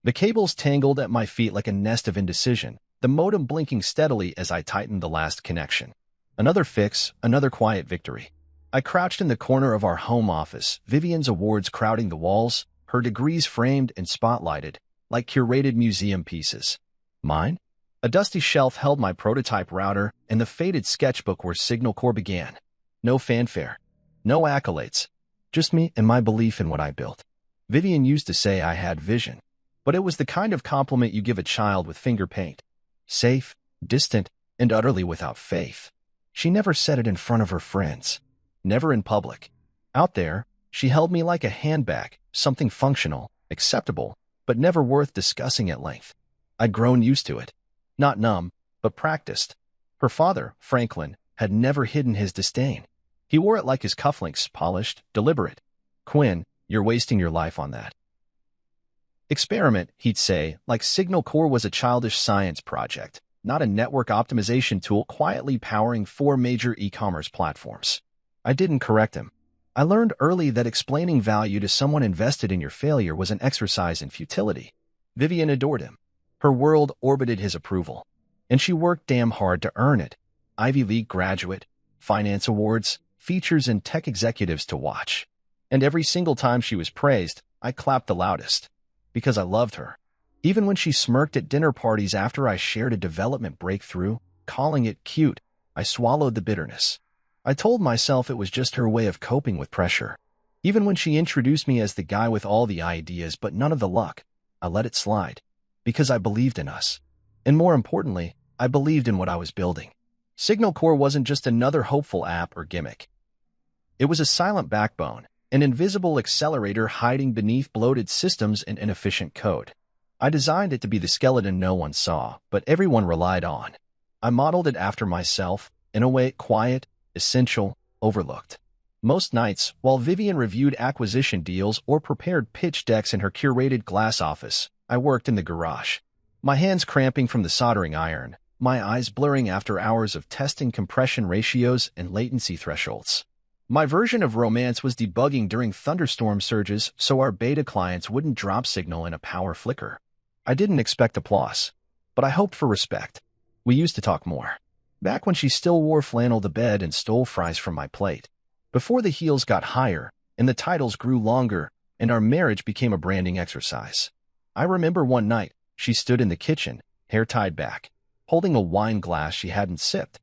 The cables tangled at my feet like a nest of indecision, the modem blinking steadily as I tightened the last connection. Another fix, another quiet victory. I crouched in the corner of our home office, Vivian's awards crowding the walls, her degrees framed and spotlighted, like curated museum pieces. Mine? A dusty shelf held my prototype router and the faded sketchbook where Signal Core began. No fanfare. No accolades. Just me and my belief in what I built. Vivian used to say I had vision, but it was the kind of compliment you give a child with finger paint. Safe, distant, and utterly without faith. She never said it in front of her friends. Never in public. Out there, she held me like a handbag, something functional, acceptable, but never worth discussing at length. I'd grown used to it. Not numb, but practiced. Her father, Franklin, had never hidden his disdain. He wore it like his cufflinks, polished, deliberate. "Quinn, you're wasting your life on that. Experiment," he'd say, like Signal Core was a childish science project, not a network optimization tool quietly powering 4 major e-commerce platforms. I didn't correct him. I learned early that explaining value to someone invested in your failure was an exercise in futility. Vivian adored him. Her world orbited his approval. And she worked damn hard to earn it. Ivy League graduate, finance awards, features and tech executives to watch. And every single time she was praised, I clapped the loudest. Because I loved her. Even when she smirked at dinner parties after I shared a development breakthrough, calling it cute, I swallowed the bitterness. I told myself it was just her way of coping with pressure. Even when she introduced me as the guy with all the ideas but none of the luck, I let it slide. Because I believed in us. And more importantly, I believed in what I was building. Signal Core wasn't just another hopeful app or gimmick. It was a silent backbone, an invisible accelerator hiding beneath bloated systems and inefficient code. I designed it to be the skeleton no one saw, but everyone relied on. I modeled it after myself, in a way quiet, essential, overlooked. Most nights, while Vivian reviewed acquisition deals or prepared pitch decks in her curated glass office, I worked in the garage. My hands cramping from the soldering iron, my eyes blurring after hours of testing compression ratios and latency thresholds. My version of romance was debugging during thunderstorm surges so our beta clients wouldn't drop signal in a power flicker. I didn't expect applause, but I hoped for respect. We used to talk more. Back when she still wore flannel to bed and stole fries from my plate. Before the heels got higher, and the titles grew longer, and our marriage became a branding exercise. I remember one night, she stood in the kitchen, hair tied back, holding a wine glass she hadn't sipped.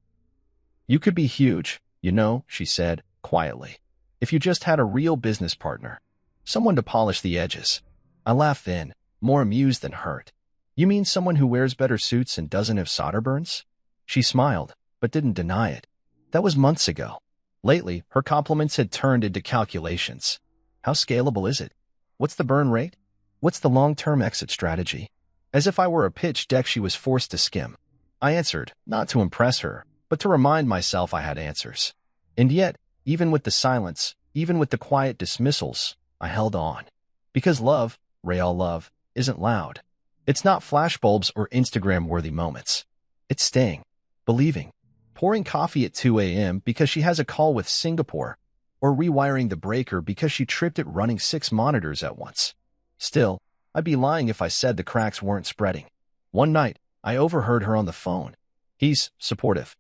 "You could be huge, you know," she said, quietly, "if you just had a real business partner. Someone to polish the edges." I laughed then, more amused than hurt. "You mean someone who wears better suits and doesn't have solder burns?" She smiled, but didn't deny it. That was months ago. Lately, her compliments had turned into calculations. How scalable is it? What's the burn rate? What's the long-term exit strategy? As if I were a pitch deck she was forced to skim. I answered, not to impress her, but to remind myself I had answers. And yet, even with the silence, even with the quiet dismissals, I held on. Because love, real love, isn't loud. It's not flashbulbs or Instagram-worthy moments. It's staying, believing, pouring coffee at 2 a.m. because she has a call with Singapore, or rewiring the breaker because she tripped at running 6 monitors at once. Still, I'd be lying if I said the cracks weren't spreading. One night, I overheard her on the phone. He's supportive,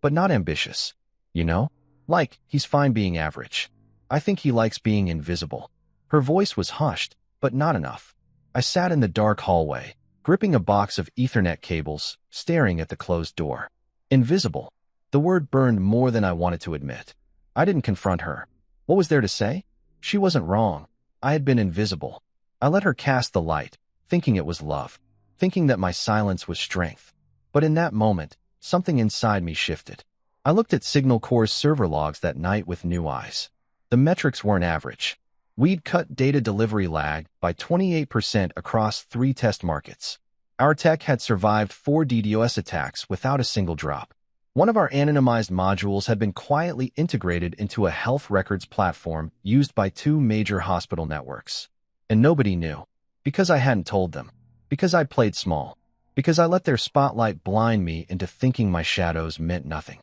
but not ambitious. You know? Like, he's fine being average. I think he likes being invisible. Her voice was hushed, but not enough. I sat in the dark hallway, gripping a box of Ethernet cables, staring at the closed door. Invisible. The word burned more than I wanted to admit. I didn't confront her. What was there to say? She wasn't wrong. I had been invisible. I let her cast the light, thinking it was love, thinking that my silence was strength. But in that moment, something inside me shifted. I looked at Signal Core's server logs that night with new eyes. The metrics weren't average. We'd cut data delivery lag by 28% across 3 test markets. Our tech had survived 4 DDoS attacks without a single drop. One of our anonymized modules had been quietly integrated into a health records platform used by 2 major hospital networks. And nobody knew. Because I hadn't told them. Because I played small. Because I let their spotlight blind me into thinking my shadows meant nothing.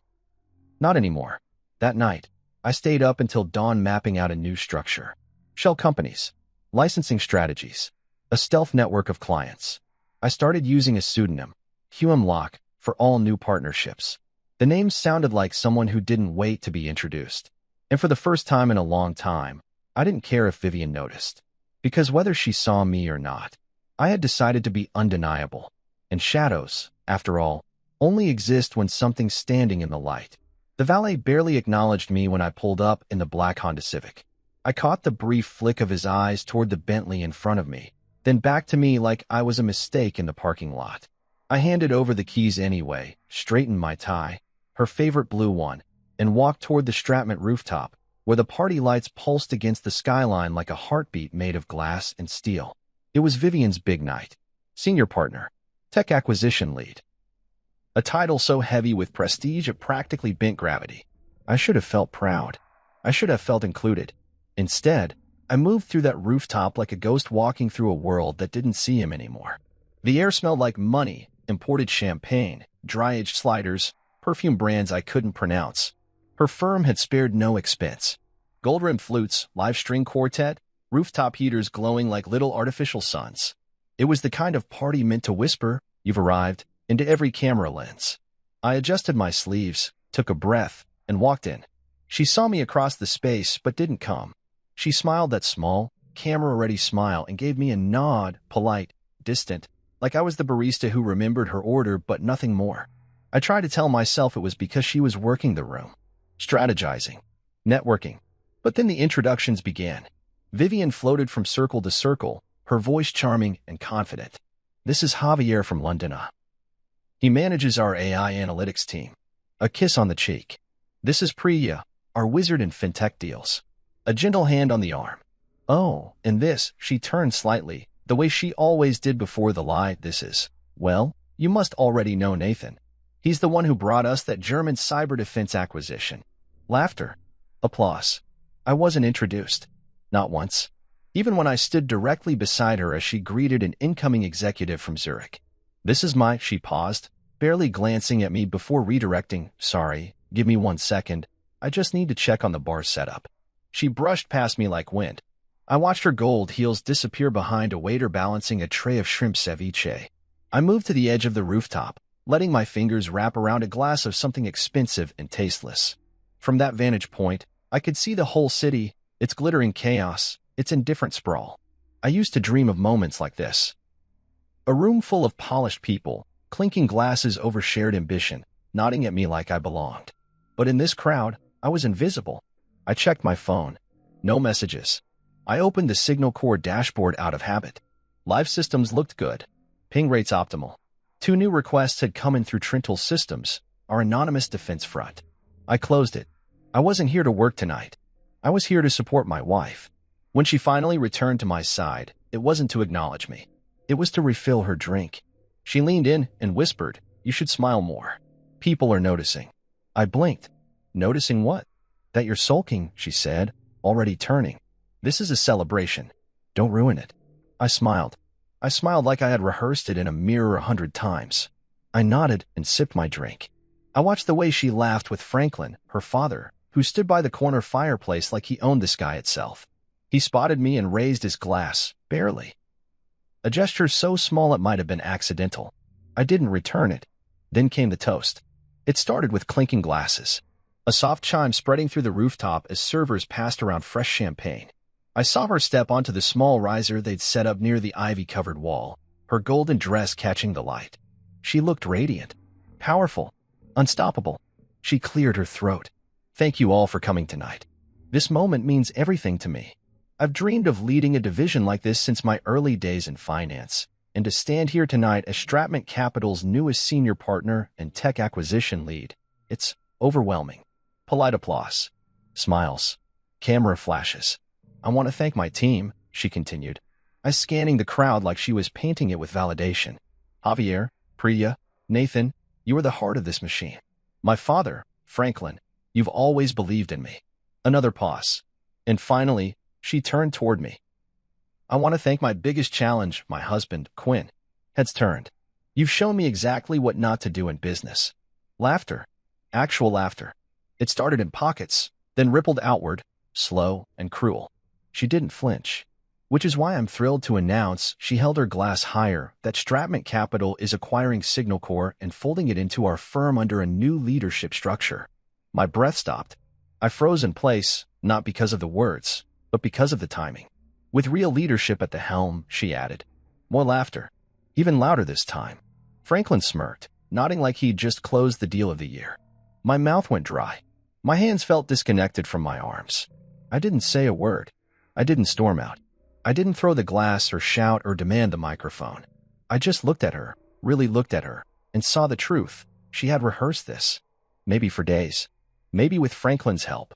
Not anymore. That night, I stayed up until dawn mapping out a new structure. Shell companies. Licensing strategies. a stealth network of clients. I started using a pseudonym, Locke, for all new partnerships. The name sounded like someone who didn't wait to be introduced. And for the first time in a long time, I didn't care if Vivian noticed. Because whether she saw me or not, I had decided to be undeniable. And shadows, after all, only exist when something's standing in the light. The valet barely acknowledged me when I pulled up in the black Honda Civic. I caught the brief flick of his eyes toward the Bentley in front of me, then back to me like I was a mistake in the parking lot. I handed over the keys anyway, straightened my tie, her favorite blue one, and walked toward the Stratmont rooftop, where the party lights pulsed against the skyline like a heartbeat made of glass and steel. It was Vivian's big night. Senior partner, tech acquisition lead. A title so heavy with prestige it practically bent gravity. I should have felt proud. I should have felt included. Instead, I moved through that rooftop like a ghost walking through a world that didn't see him anymore. The air smelled like money, imported champagne, dry-aged sliders, perfume brands I couldn't pronounce. Her firm had spared no expense. Gold-rimmed flutes, live string quartet, rooftop heaters glowing like little artificial suns. It was the kind of party meant to whisper, "You've arrived," into every camera lens. I adjusted my sleeves, took a breath, and walked in. She saw me across the space but didn't come. She smiled that small, camera-ready smile and gave me a nod, polite, distant, like I was the barista who remembered her order but nothing more. I tried to tell myself it was because she was working the room, strategizing, networking. But then the introductions began. Vivian floated from circle to circle, her voice charming and confident. "This is Javier from London. He manages our AI analytics team." A kiss on the cheek. "This is Priya, our wizard in fintech deals." A gentle hand on the arm. "Oh, and this," she turned slightly, the way she always did before the lie, "this is, well, you must already know Nathan. He's the one who brought us that German cyber defense acquisition." Laughter. Applause. I wasn't introduced. Not once. Even when I stood directly beside her as she greeted an incoming executive from Zurich. "This is my," she paused, barely glancing at me before redirecting, "Sorry, give me 1 second. I just need to check on the bar setup." She brushed past me like wind. I watched her gold heels disappear behind a waiter balancing a tray of shrimp ceviche. I moved to the edge of the rooftop, letting my fingers wrap around a glass of something expensive and tasteless. From that vantage point, I could see the whole city, its glittering chaos, its indifferent sprawl. I used to dream of moments like this. A room full of polished people, clinking glasses over shared ambition, nodding at me like I belonged. But in this crowd, I was invisible. I checked my phone. No messages. I opened the Signal Core dashboard out of habit. Live systems looked good. Ping rates optimal. 2 new requests had come in through Trintle's systems, our anonymous defense front. I closed it. I wasn't here to work tonight. I was here to support my wife. When she finally returned to my side, it wasn't to acknowledge me. It was to refill her drink. She leaned in and whispered, "You should smile more. People are noticing." I blinked. "Noticing what?" "That you're sulking," she said, already turning. "This is a celebration. Don't ruin it." I smiled. I smiled like I had rehearsed it in a mirror 100 times. I nodded and sipped my drink. I watched the way she laughed with Franklin, her father, who stood by the corner fireplace like he owned the sky itself. He spotted me and raised his glass, barely. A gesture so small it might have been accidental. I didn't return it. Then came the toast. It started with clinking glasses. A soft chime spreading through the rooftop as servers passed around fresh champagne. I saw her step onto the small riser they'd set up near the ivy-covered wall, her golden dress catching the light. She looked radiant, powerful, unstoppable. She cleared her throat. "Thank you all for coming tonight. This moment means everything to me. I've dreamed of leading a division like this since my early days in finance, and to stand here tonight as Stratmont Capital's newest senior partner and tech acquisition lead, it's overwhelming." Polite applause. Smiles. Camera flashes. "I want to thank my team," she continued, scanning the crowd like she was painting it with validation. "Javier, Priya, Nathan, you are the heart of this machine. My father, Franklin, you've always believed in me." Another pause. And finally, she turned toward me. "I want to thank my biggest challenge, my husband, Quinn." Heads turned. "You've shown me exactly what not to do in business." Laughter. Actual laughter. It started in pockets, then rippled outward, slow and cruel. She didn't flinch. Which is why I'm thrilled to announce she held her glass higher that Stratman Capital is acquiring Signal Corp and folding it into our firm under a new leadership structure. My breath stopped. I froze in place, not because of the words, but because of the timing. With real leadership at the helm, she added. More laughter. Even louder this time. Franklin smirked, nodding like he'd just closed the deal of the year. My mouth went dry. My hands felt disconnected from my arms. I didn't say a word. I didn't storm out. I didn't throw the glass or shout or demand the microphone. I just looked at her, really looked at her, and saw the truth. She had rehearsed this. Maybe for days. Maybe with Franklin's help.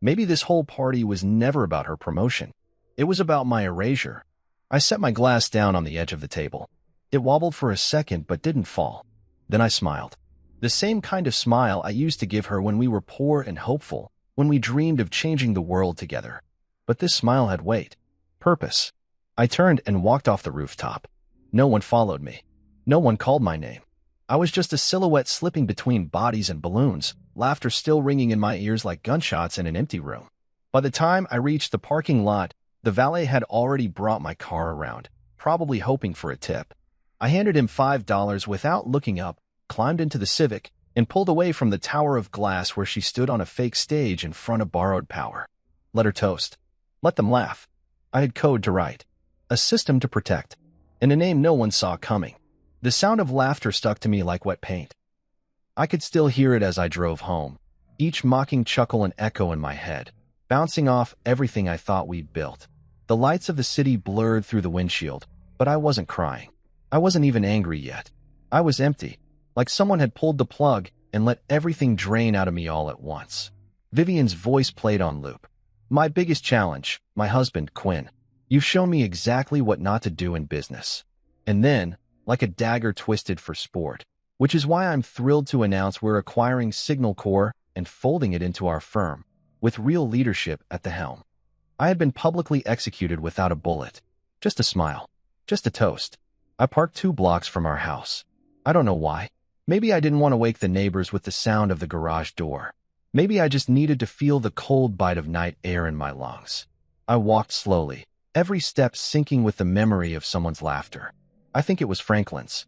Maybe this whole party was never about her promotion. It was about my erasure. I set my glass down on the edge of the table. It wobbled for a second but didn't fall. Then I smiled. The same kind of smile I used to give her when we were poor and hopeful, when we dreamed of changing the world together. But this smile had weight. Purpose. I turned and walked off the rooftop. No one followed me. No one called my name. I was just a silhouette slipping between bodies and balloons, laughter still ringing in my ears like gunshots in an empty room. By the time I reached the parking lot, the valet had already brought my car around, probably hoping for a tip. I handed him $5 without looking up, climbed into the Civic, and pulled away from the tower of glass where she stood on a fake stage in front of borrowed power. Let her toast. Let them laugh. I had code to write, a system to protect, and a name no one saw coming. The sound of laughter stuck to me like wet paint. I could still hear it as I drove home, each mocking chuckle and echo in my head, bouncing off everything I thought we'd built. The lights of the city blurred through the windshield, but I wasn't crying. I wasn't even angry yet. I was empty, like someone had pulled the plug and let everything drain out of me all at once. Vivian's voice played on loop. My biggest challenge, my husband, Quinn. You've shown me exactly what not to do in business. And then, like a dagger twisted for sport, which is why I'm thrilled to announce we're acquiring Signal Corp and folding it into our firm, with real leadership at the helm. I had been publicly executed without a bullet. Just a smile. Just a toast. I parked 2 blocks from our house. I don't know why. Maybe I didn't want to wake the neighbors with the sound of the garage door. Maybe I just needed to feel the cold bite of night air in my lungs. I walked slowly, every step sinking with the memory of someone's laughter. I think it was Franklin's.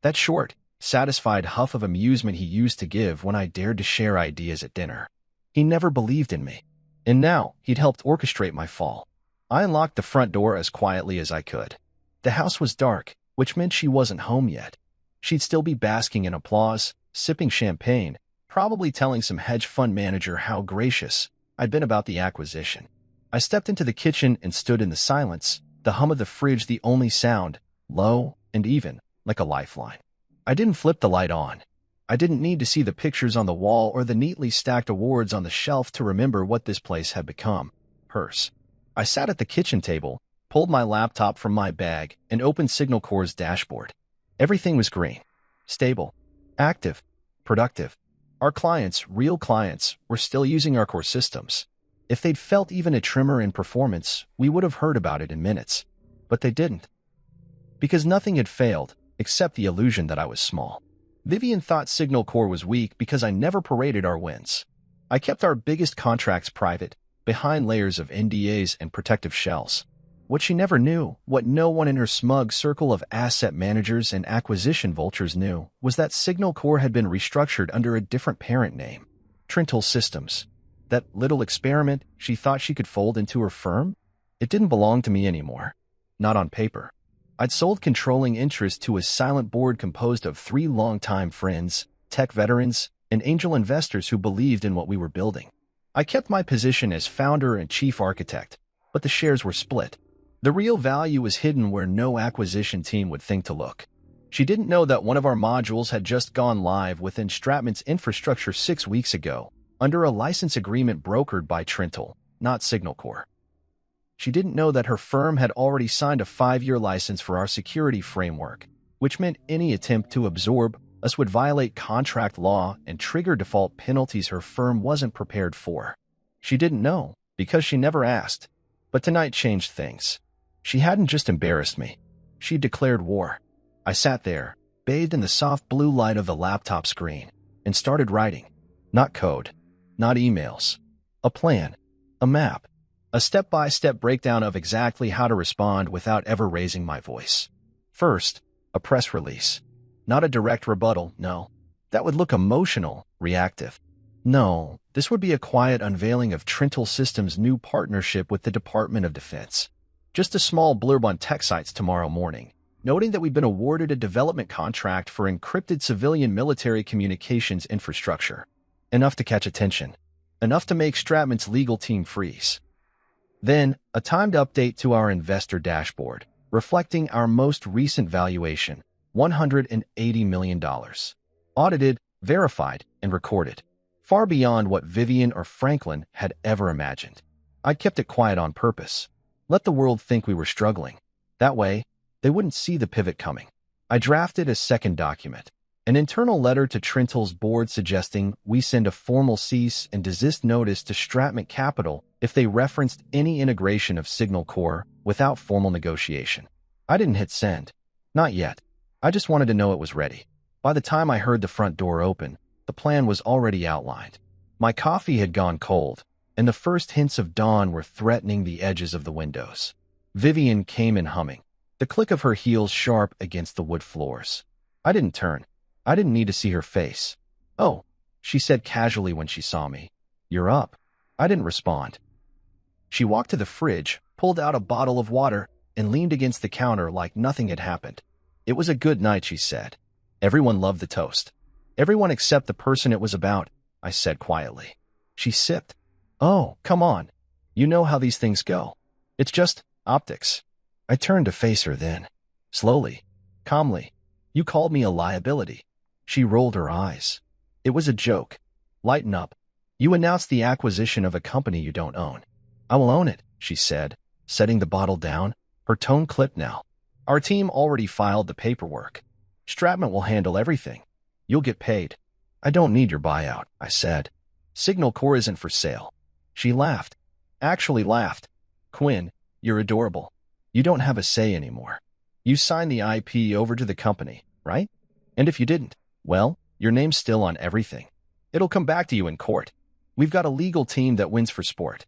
That short, satisfied huff of amusement he used to give when I dared to share ideas at dinner. He never believed in me. And now, he'd helped orchestrate my fall. I unlocked the front door as quietly as I could. The house was dark, which meant she wasn't home yet. She'd still be basking in applause, sipping champagne, probably telling some hedge fund manager how gracious I'd been about the acquisition. I stepped into the kitchen and stood in the silence, the hum of the fridge the only sound, low and even, like a lifeline. I didn't flip the light on. I didn't need to see the pictures on the wall or the neatly stacked awards on the shelf to remember what this place had become. Hers. I sat at the kitchen table, pulled my laptop from my bag, and opened Signal Corp's dashboard. Everything was green. Stable. Active. Productive. Our clients, real clients, were still using our core systems. If they'd felt even a tremor in performance, we would have heard about it in minutes. But they didn't. Because nothing had failed, except the illusion that I was small. Vivian thought Signal Corp was weak because I never paraded our wins. I kept our biggest contracts private, behind layers of NDAs and protective shells. What she never knew, what no one in her smug circle of asset managers and acquisition vultures knew, was that Signal Corp had been restructured under a different parent name, Trintel Systems. That little experiment she thought she could fold into her firm? It didn't belong to me anymore. Not on paper. I'd sold controlling interest to a silent board composed of 3 longtime friends, tech veterans, and angel investors who believed in what we were building. I kept my position as founder and chief architect, but the shares were split. The real value was hidden where no acquisition team would think to look. She didn't know that one of our modules had just gone live within Stratman's infrastructure 6 weeks ago, under a license agreement brokered by Trintel, not Signal Corp. She didn't know that her firm had already signed a 5-year license for our security framework, which meant any attempt to absorb us would violate contract law and trigger default penalties her firm wasn't prepared for. She didn't know, because she never asked. But tonight changed things. She hadn't just embarrassed me. She declared war. I sat there, bathed in the soft blue light of the laptop screen, and started writing. Not code. Not emails. A plan. A map. A step-by-step breakdown of exactly how to respond without ever raising my voice. First, a press release. Not a direct rebuttal, no. That would look emotional, reactive. No, this would be a quiet unveiling of Trintel Systems' new partnership with the Department of Defense. Just a small blurb on tech sites tomorrow morning, noting that we've been awarded a development contract for encrypted civilian military communications infrastructure. Enough to catch attention. Enough to make Stratman's legal team freeze. Then, a timed update to our investor dashboard, reflecting our most recent valuation, $180 million. Audited, verified, and recorded. Far beyond what Vivian or Franklin had ever imagined. I kept it quiet on purpose. Let the world think we were struggling. That way, they wouldn't see the pivot coming. I drafted a second document, an internal letter to Trintel's board suggesting we send a formal cease and desist notice to Stratman Capital if they referenced any integration of Signal Core without formal negotiation. I didn't hit send. Not yet. I just wanted to know it was ready. By the time I heard the front door open, the plan was already outlined. My coffee had gone cold, and the first hints of dawn were threatening the edges of the windows. Vivian came in humming, the click of her heels sharp against the wood floors. I didn't turn. I didn't need to see her face. "Oh," she said casually when she saw me. "You're up." I didn't respond. She walked to the fridge, pulled out a bottle of water, and leaned against the counter like nothing had happened. "It was a good night," she said. "Everyone loved the toast." "Everyone except the person it was about," I said quietly. She sipped. "Oh, come on. You know how these things go. It's just optics." I turned to face her then. Slowly, calmly. "You called me a liability." She rolled her eyes. "It was a joke. Lighten up. You announced the acquisition of a company you don't own." "I will own it," she said, setting the bottle down, her tone clipped now. "Our team already filed the paperwork. Stratman will handle everything. You'll get paid." "I don't need your buyout," I said. "Signal Core isn't for sale." She laughed. Actually laughed. "Quinn, you're adorable. You don't have a say anymore. You signed the IP over to the company, right? And if you didn't, well, your name's still on everything. It'll come back to you in court. We've got a legal team that wins for sport."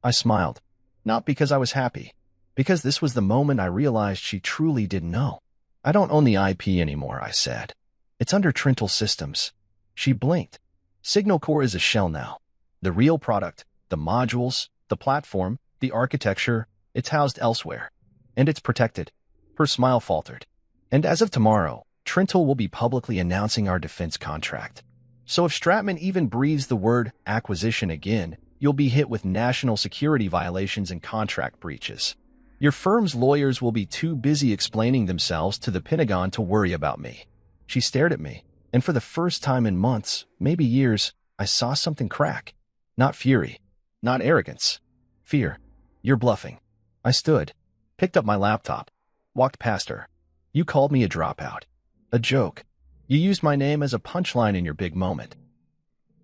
I smiled. Not because I was happy. Because this was the moment I realized she truly didn't know. "I don't own the IP anymore," I said. "It's under Trintel Systems." She blinked. "Signal Core is a shell now. The real product, the modules, the platform, the architecture, it's housed elsewhere. And it's protected." Her smile faltered. "And as of tomorrow, Trintel will be publicly announcing our defense contract. So if Stratman even breathes the word acquisition again, you'll be hit with national security violations and contract breaches. Your firm's lawyers will be too busy explaining themselves to the Pentagon to worry about me." She stared at me, and for the first time in months, maybe years, I saw something crack. Not fury, not arrogance. Fear. "You're bluffing." I stood, picked up my laptop, walked past her. "You called me a dropout. A joke. You used my name as a punchline in your big moment.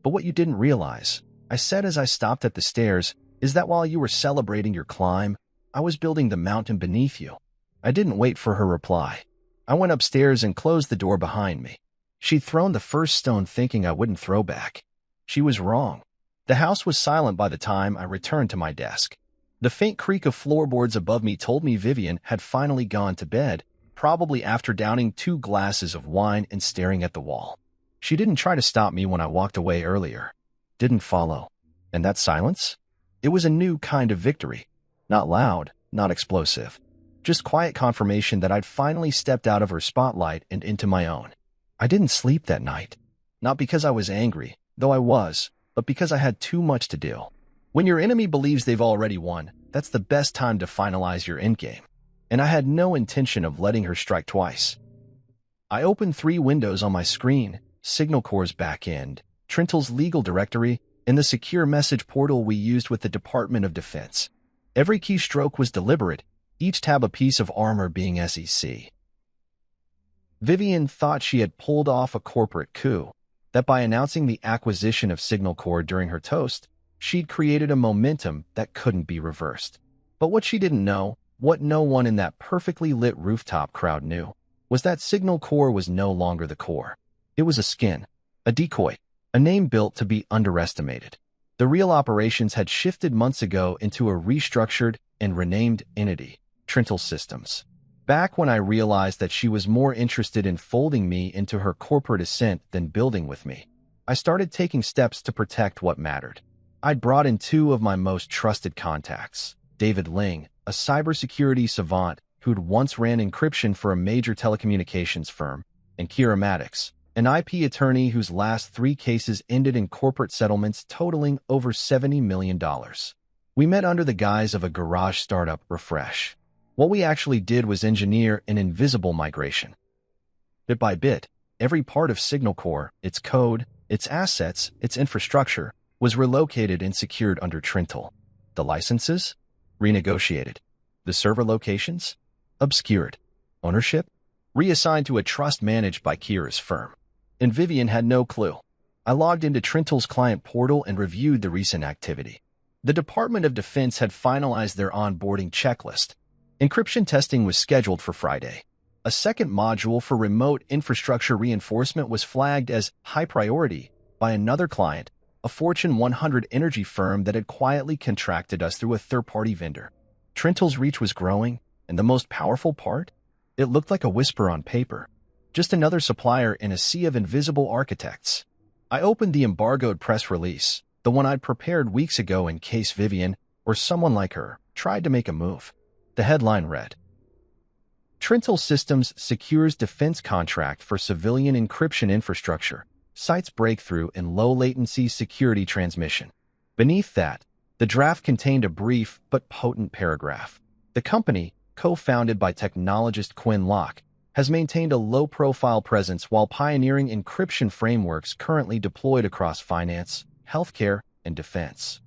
But what you didn't realize," I said as I stopped at the stairs, "is that while you were celebrating your climb, I was building the mountain beneath you." I didn't wait for her reply. I went upstairs and closed the door behind me. She'd thrown the first stone thinking I wouldn't throw back. She was wrong. The house was silent by the time I returned to my desk. The faint creak of floorboards above me told me Vivian had finally gone to bed, probably after downing 2 glasses of wine and staring at the wall. She didn't try to stop me when I walked away earlier. Didn't follow. And that silence? It was a new kind of victory. Not loud, not explosive. Just quiet confirmation that I'd finally stepped out of her spotlight and into my own. I didn't sleep that night. Not because I was angry, though I was, but because I had too much to do. When your enemy believes they've already won, that's the best time to finalize your endgame. And I had no intention of letting her strike twice. I opened 3 windows on my screen: Signal Core's backend, Trintel's legal directory, and the secure message portal we used with the Department of Defense. Every keystroke was deliberate, each tab a piece of armor being SEC. Vivian thought she had pulled off a corporate coup, that by announcing the acquisition of Signal Core during her toast, she'd created a momentum that couldn't be reversed. But what she didn't know, what no one in that perfectly lit rooftop crowd knew, was that Signal Core was no longer the core. It was a skin, a decoy, a name built to be underestimated. The real operations had shifted months ago into a restructured and renamed entity, Trintel Systems. Back when I realized that she was more interested in folding me into her corporate ascent than building with me, I started taking steps to protect what mattered. I'd brought in two of my most trusted contacts, David Ling, a cybersecurity savant who'd once ran encryption for a major telecommunications firm, and Kira Maddox, an IP attorney whose last 3 cases ended in corporate settlements totaling over $70 million. We met under the guise of a garage startup refresh. What we actually did was engineer an invisible migration. Bit by bit, every part of Signal Core, its code, its assets, its infrastructure, was relocated and secured under Trintel. The licenses? Renegotiated. The server locations? Obscured. Ownership? Reassigned to a trust managed by Kira's firm. And Vivian had no clue. I logged into Trintel's client portal and reviewed the recent activity. The Department of Defense had finalized their onboarding checklist. Encryption testing was scheduled for Friday. A second module for remote infrastructure reinforcement was flagged as high priority by another client, a Fortune 100 energy firm that had quietly contracted us through a third-party vendor. Trintel's reach was growing, and the most powerful part? It looked like a whisper on paper. Just another supplier in a sea of invisible architects. I opened the embargoed press release, the one I'd prepared weeks ago in case Vivian, or someone like her, tried to make a move. The headline read, Trintel Systems secures defense contract for civilian encryption infrastructure, cites breakthrough in low-latency security transmission. Beneath that, the draft contained a brief but potent paragraph. The company, co-founded by technologist Quinn Locke, has maintained a low-profile presence while pioneering encryption frameworks currently deployed across finance, healthcare, and defense.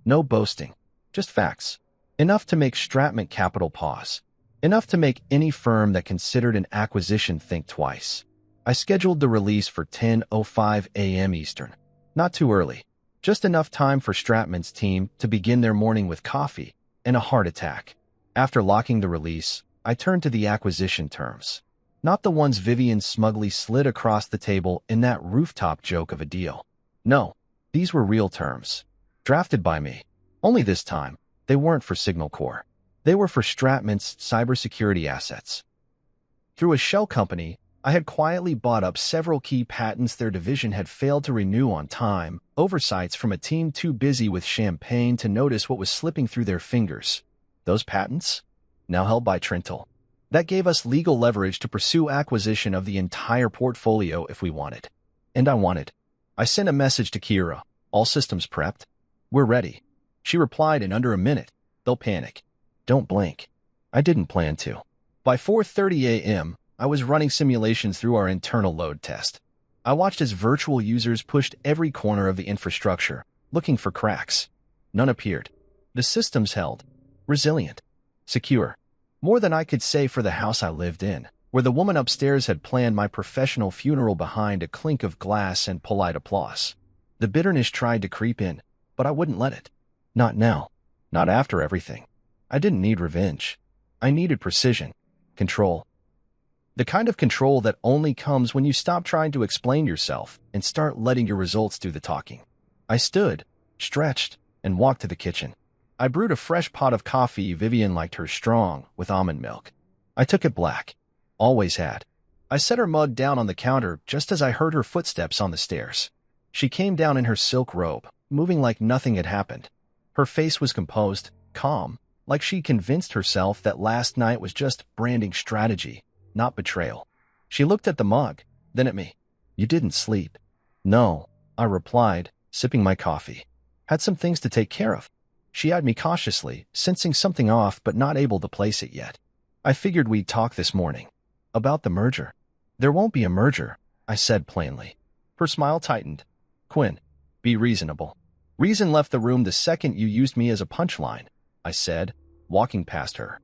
No boasting, just facts. Enough to make Stratman Capital pause. Enough to make any firm that considered an acquisition think twice. I scheduled the release for 10:05 a.m. Eastern. Not too early. Just enough time for Stratman's team to begin their morning with coffee and a heart attack. After locking the release, I turned to the acquisition terms. Not the ones Vivian smugly slid across the table in that rooftop joke of a deal. No, these were real terms. Drafted by me. Only this time, they weren't for Signal Core. They were for Stratman's cybersecurity assets. Through a shell company, I had quietly bought up several key patents their division had failed to renew on time, oversights from a team too busy with champagne to notice what was slipping through their fingers. Those patents? Now held by Trintel. That gave us legal leverage to pursue acquisition of the entire portfolio if we wanted. And I wanted. I sent a message to Kira. All systems prepped? We're ready. She replied in under a minute. They'll panic. Don't blink. I didn't plan to. By 4:30 a.m., I was running simulations through our internal load test. I watched as virtual users pushed every corner of the infrastructure, looking for cracks. None appeared. The systems held. Resilient. Secure. More than I could say for the house I lived in, where the woman upstairs had planned my professional funeral behind a clink of glass and polite applause. The bitterness tried to creep in, but I wouldn't let it. Not now. Not after everything. I didn't need revenge. I needed precision. Control. The kind of control that only comes when you stop trying to explain yourself and start letting your results do the talking. I stood, stretched, and walked to the kitchen. I brewed a fresh pot of coffee Vivian liked hers strong, with almond milk. I took it black. Always had. I set her mug down on the counter just as I heard her footsteps on the stairs. She came down in her silk robe, moving like nothing had happened. Her face was composed, calm, like she convinced herself that last night was just branding strategy, not betrayal. She looked at the mug, then at me. You didn't sleep. No, I replied, sipping my coffee. Had some things to take care of. She eyed me cautiously, sensing something off but not able to place it yet. I figured we'd talk this morning. About the merger. There won't be a merger, I said plainly. Her smile tightened. Quinn, be reasonable. Reason left the room the second you used me as a punchline, I said, walking past her.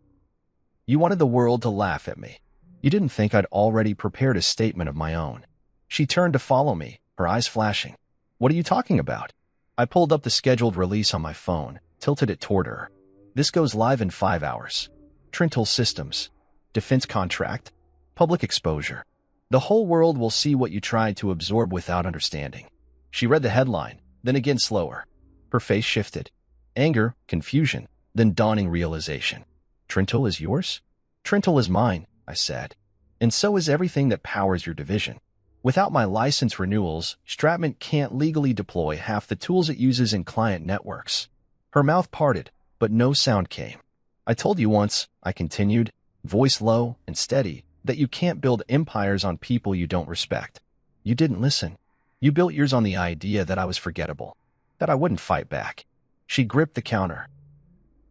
You wanted the world to laugh at me. You didn't think I'd already prepared a statement of my own. She turned to follow me, her eyes flashing. What are you talking about? I pulled up the scheduled release on my phone, tilted it toward her. This goes live in 5 hours. Trintel Systems. Defense contract. Public exposure. The whole world will see what you tried to absorb without understanding. She read the headline, then again slower. Her face shifted. Anger, confusion, then dawning realization. Trintel is yours? Trintel is mine, I said. And so is everything that powers your division. Without my license renewals, Stratman can't legally deploy half the tools it uses in client networks. Her mouth parted, but no sound came. I told you once, I continued, voice low and steady, that you can't build empires on people you don't respect. You didn't listen. You built yours on the idea that I was forgettable, that I wouldn't fight back. She gripped the counter.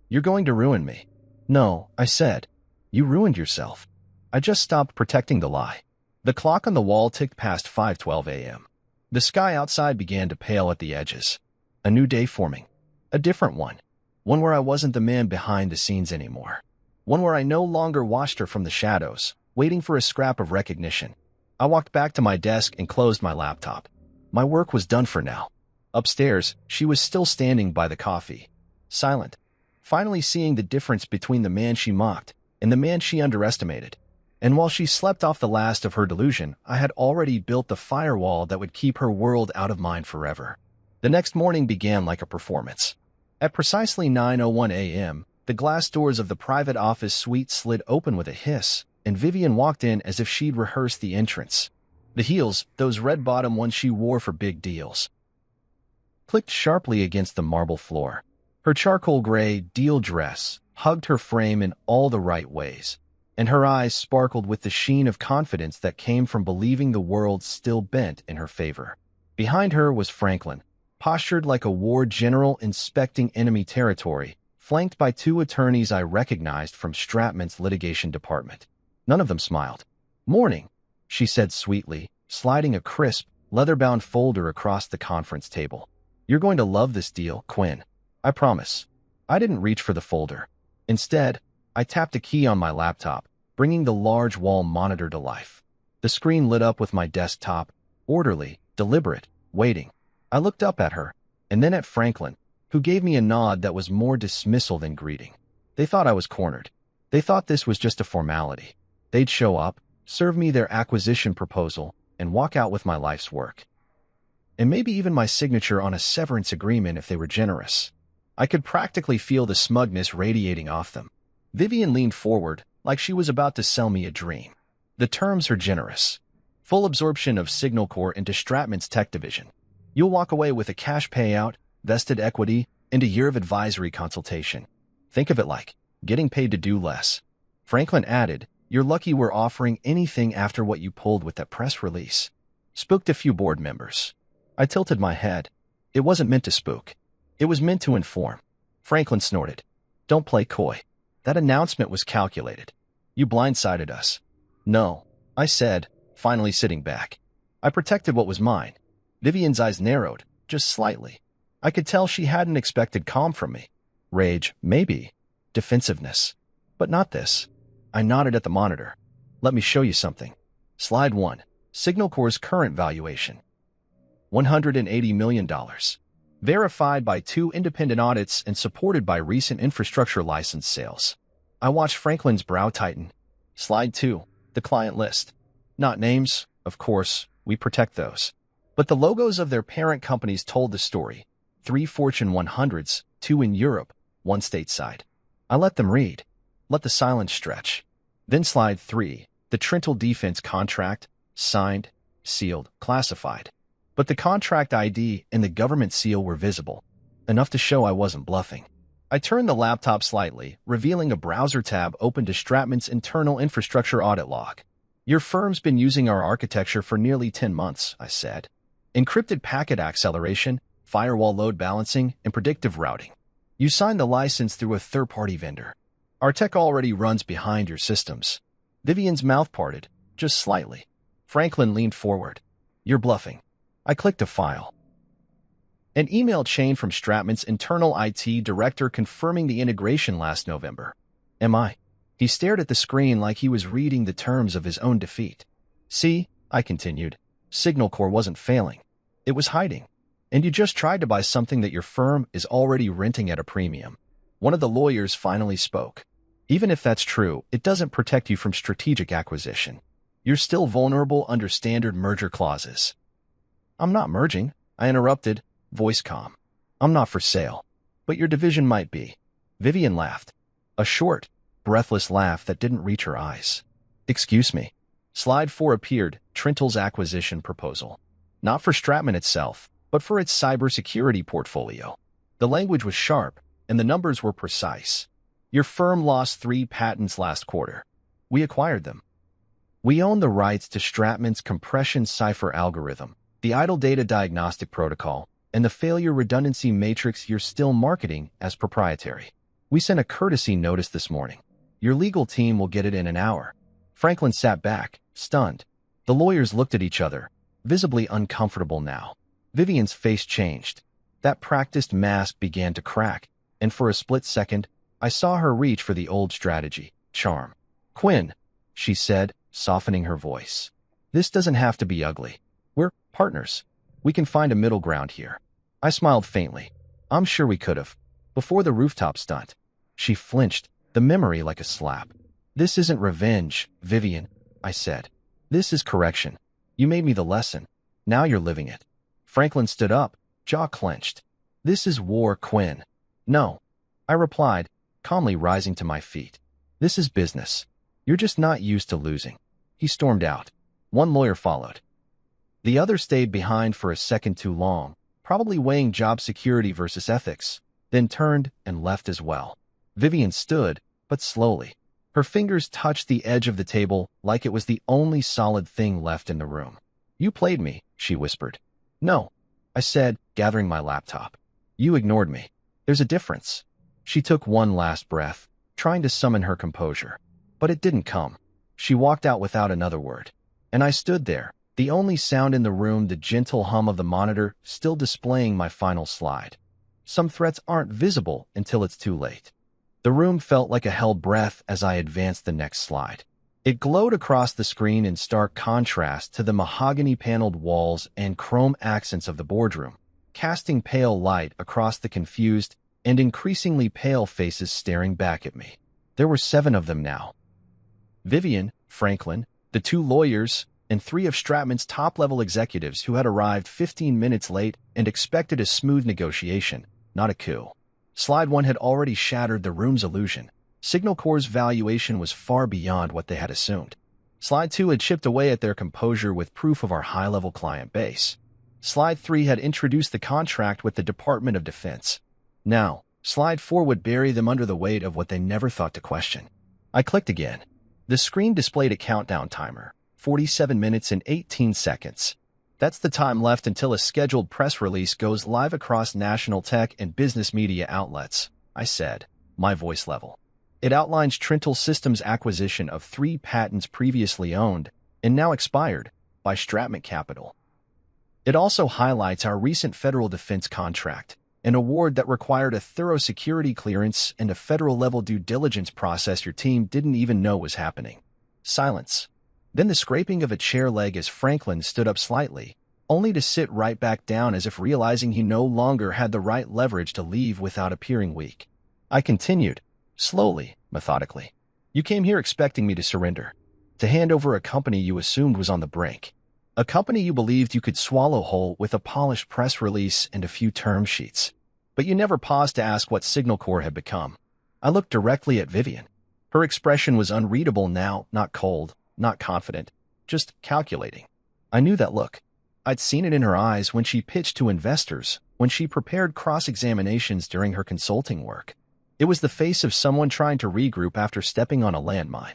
You're going to ruin me. No, I said. You ruined yourself. I just stopped protecting the lie. The clock on the wall ticked past 5:12 a.m. The sky outside began to pale at the edges. A new day forming. A different one. One where I wasn't the man behind the scenes anymore. One where I no longer watched her from the shadows, waiting for a scrap of recognition. I walked back to my desk and closed my laptop. My work was done for now. Upstairs, she was still standing by the coffee. Silent. Finally seeing the difference between the man she mocked and the man she underestimated. And while she slept off the last of her delusion, I had already built the firewall that would keep her world out of mine forever. The next morning began like a performance. At precisely 9:01 a.m., the glass doors of the private office suite slid open with a hiss, and Vivian walked in as if she'd rehearsed the entrance. The heels, those red-bottom ones she wore for big deals, clicked sharply against the marble floor. Her charcoal gray deal dress hugged her frame in all the right ways, and her eyes sparkled with the sheen of confidence that came from believing the world still bent in her favor. Behind her was Franklin, postured like a war general inspecting enemy territory, flanked by two attorneys I recognized from Stratman's litigation department. None of them smiled. "Morning," she said sweetly, sliding a crisp, leather-bound folder across the conference table. "You're going to love this deal, Quinn. I promise." I didn't reach for the folder. Instead, I tapped a key on my laptop, bringing the large wall monitor to life. The screen lit up with my desktop, orderly, deliberate, waiting. I looked up at her, and then at Franklin, who gave me a nod that was more dismissal than greeting. They thought I was cornered. They thought this was just a formality. They'd show up, serve me their acquisition proposal, and walk out with my life's work. And maybe even my signature on a severance agreement if they were generous. I could practically feel the smugness radiating off them. Vivian leaned forward, like she was about to sell me a dream. The terms are generous. Full absorption of Signal Corps into Stratman's tech division. You'll walk away with a cash payout, vested equity, and a year of advisory consultation. Think of it like getting paid to do less. Franklin added, "You're lucky we're offering anything after what you pulled with that press release." Spooked a few board members. I tilted my head. It wasn't meant to spook. It was meant to inform. Franklin snorted. "Don't play coy. That announcement was calculated. You blindsided us." "No," I said, finally sitting back. I protected what was mine. Vivian's eyes narrowed, just slightly. I could tell she hadn't expected calm from me. Rage, maybe. Defensiveness. But not this. I nodded at the monitor. "Let me show you something." Slide 1. Signal Corps' current valuation. $180 million. Verified by 2 independent audits and supported by recent infrastructure license sales. I watched Franklin's brow tighten. Slide 2. The client list. Not names, of course, we protect those. But the logos of their parent companies told the story. 3 Fortune 100s, 2 in Europe, 1 stateside. I let them read. Let the silence stretch. Then slide 3. The Trintel defense contract, signed, sealed, classified. But the contract ID and the government seal were visible, enough to show I wasn't bluffing. I turned the laptop slightly, revealing a browser tab open to Stratman's internal infrastructure audit log. "Your firm's been using our architecture for nearly 10 months, I said. Encrypted packet acceleration, firewall load balancing, and predictive routing. You signed the license through a third-party vendor. Our tech already runs behind your systems." Vivian's mouth parted, just slightly. Franklin leaned forward. "You're bluffing." I clicked a file. An email chain from Stratman's internal IT director confirming the integration last November. "Am I?" He stared at the screen like he was reading the terms of his own defeat. "See," I continued, "Signal Corps wasn't failing. It was hiding. And you just tried to buy something that your firm is already renting at a premium." One of the lawyers finally spoke. "Even if that's true, it doesn't protect you from strategic acquisition. You're still vulnerable under standard merger clauses." "I'm not merging," I interrupted, voice calm. I'm not for sale. But your division might be. Vivian laughed. A short, breathless laugh that didn't reach her eyes. Excuse me. Slide 4 appeared, Trintle's acquisition proposal. Not for Stratman itself, but for its cybersecurity portfolio. The language was sharp, and the numbers were precise. Your firm lost 3 patents last quarter. We acquired them. We own the rights to Stratman's compression cipher algorithm, the idle data diagnostic protocol, and the failure redundancy matrix you're still marketing as proprietary. We sent a courtesy notice this morning. Your legal team will get it in an hour. Franklin sat back, stunned. The lawyers looked at each other, visibly uncomfortable now. Vivian's face changed. That practiced mask began to crack, and for a split second, I saw her reach for the old strategy, charm. Quinn, she said, softening her voice. This doesn't have to be ugly. We're partners. We can find a middle ground here. I smiled faintly. I'm sure we could have. Before the rooftop stunt. She flinched, the memory like a slap. This isn't revenge, Vivian, I said. This is correction. You made me the lesson. Now you're living it. Franklin stood up, jaw clenched. This is war, Quinn. No, I replied, calmly rising to my feet. This is business. You're just not used to losing. He stormed out. One lawyer followed. The other stayed behind for a second too long, probably weighing job security versus ethics, then turned and left as well. Vivian stood, but slowly. Her fingers touched the edge of the table like it was the only solid thing left in the room. You played me, she whispered. No, I said, gathering my laptop. You ignored me. There's a difference. She took one last breath, trying to summon her composure. But it didn't come. She walked out without another word. And I stood there, the only sound in the room the gentle hum of the monitor still displaying my final slide. Some threats aren't visible until it's too late. The room felt like a held breath as I advanced the next slide. It glowed across the screen in stark contrast to the mahogany-paneled walls and chrome accents of the boardroom, casting pale light across the confused and increasingly pale faces staring back at me. There were 7 of them now. Vivian, Franklin, the 2 lawyers, and 3 of Stratman's top-level executives who had arrived 15 minutes late and expected a smooth negotiation, not a coup. Slide 1 had already shattered the room's illusion. Signal Corp's valuation was far beyond what they had assumed. Slide 2 had chipped away at their composure with proof of our high-level client base. Slide 3 had introduced the contract with the Department of Defense. Now, Slide 4 would bury them under the weight of what they never thought to question. I clicked again. The screen displayed a countdown timer, 47 minutes and 18 seconds. That's the time left until a scheduled press release goes live across national tech and business media outlets, I said, my voice level. It outlines Trintle Systems' acquisition of 3 patents previously owned and now expired by Stratman Capital. It also highlights our recent federal defense contract, an award that required a thorough security clearance and a federal-level due diligence process your team didn't even know was happening. Silence. Then the scraping of a chair leg as Franklin stood up slightly, only to sit right back down as if realizing he no longer had the right leverage to leave without appearing weak. I continued, slowly, methodically. You came here expecting me to surrender, to hand over a company you assumed was on the brink, a company you believed you could swallow whole with a polished press release and a few term sheets. But you never paused to ask what Signal Corp had become. I looked directly at Vivian. Her expression was unreadable now, not cold, not confident, just calculating. I knew that look. I'd seen it in her eyes when she pitched to investors, when she prepared cross-examinations during her consulting work. It was the face of someone trying to regroup after stepping on a landmine.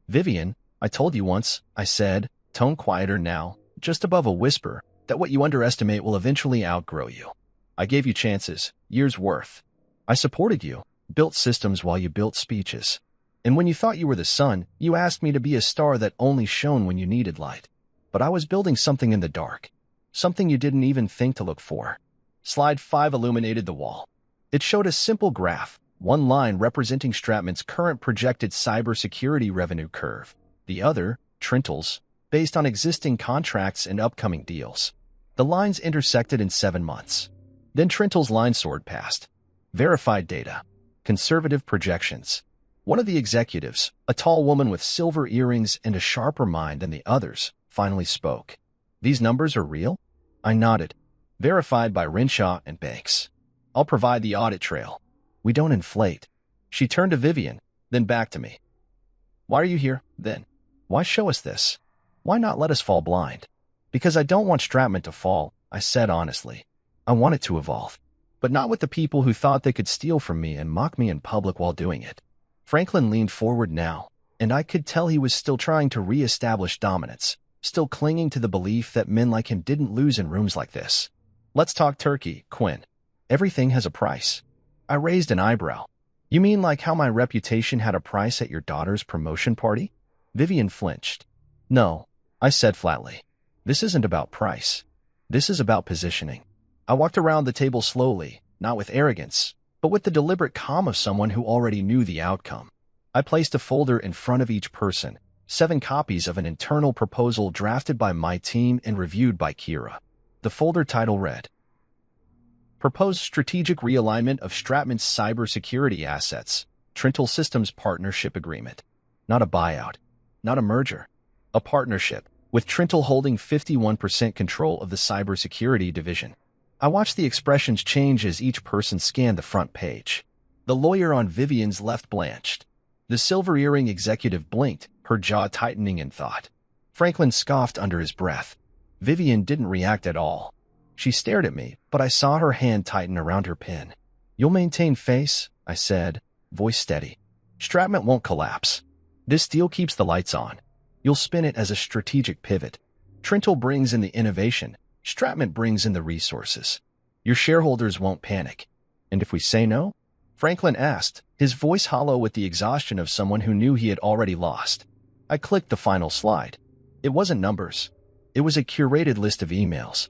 Vivian, I told you once, I said, tone quieter now, just above a whisper, that what you underestimate will eventually outgrow you. I gave you chances, years' worth. I supported you, built systems while you built speeches. And when you thought you were the sun, you asked me to be a star that only shone when you needed light. But I was building something in the dark, something you didn't even think to look for. Slide 5 illuminated the wall. It showed a simple graph, one line representing Stratman's current projected cybersecurity revenue curve, the other, Trintle's, based on existing contracts and upcoming deals. The lines intersected in 7 months. Then Trintle's line soared past. Verified data. Conservative projections. One of the executives, a tall woman with silver earrings and a sharper mind than the others, finally spoke. These numbers are real? I nodded. verified by Renshaw and Banks. I'll provide the audit trail. We don't inflate. She turned to Vivian, then back to me. Why are you here, then? Why show us this? Why not let us fall blind? Because I don't want Stratman to fall, I said honestly. I want it to evolve. But not with the people who thought they could steal from me and mock me in public while doing it. Franklin leaned forward now, and I could tell he was still trying to re-establish dominance, still clinging to the belief that men like him didn't lose in rooms like this. Let's talk turkey, Quinn. Everything has a price. I raised an eyebrow. You mean like how my reputation had a price at your daughter's promotion party? Vivian flinched. No, I said flatly. This isn't about price. This is about positioning. I walked around the table slowly, not with arrogance, but with the deliberate calm of someone who already knew the outcome. I placed a folder in front of each person, 7 copies of an internal proposal drafted by my team and reviewed by Kira. The folder title read, Proposed Strategic Realignment of Stratman's Cybersecurity Assets, Trintel Systems Partnership Agreement. Not a buyout, not a merger, a partnership, with Trintel holding 51% control of the cybersecurity division. I watched the expressions change as each person scanned the front page. The lawyer on Vivian's left blanched. The silver earring executive blinked, her jaw tightening in thought. Franklin scoffed under his breath. Vivian didn't react at all. She stared at me, but I saw her hand tighten around her pen. You'll maintain face, I said, voice steady. Stratman won't collapse. This deal keeps the lights on. You'll spin it as a strategic pivot. Trintel brings in the innovation. Stratman brings in the resources. Your shareholders won't panic. And if we say no? Franklin asked, his voice hollow with the exhaustion of someone who knew he had already lost. I clicked the final slide. It wasn't numbers. It was a curated list of emails.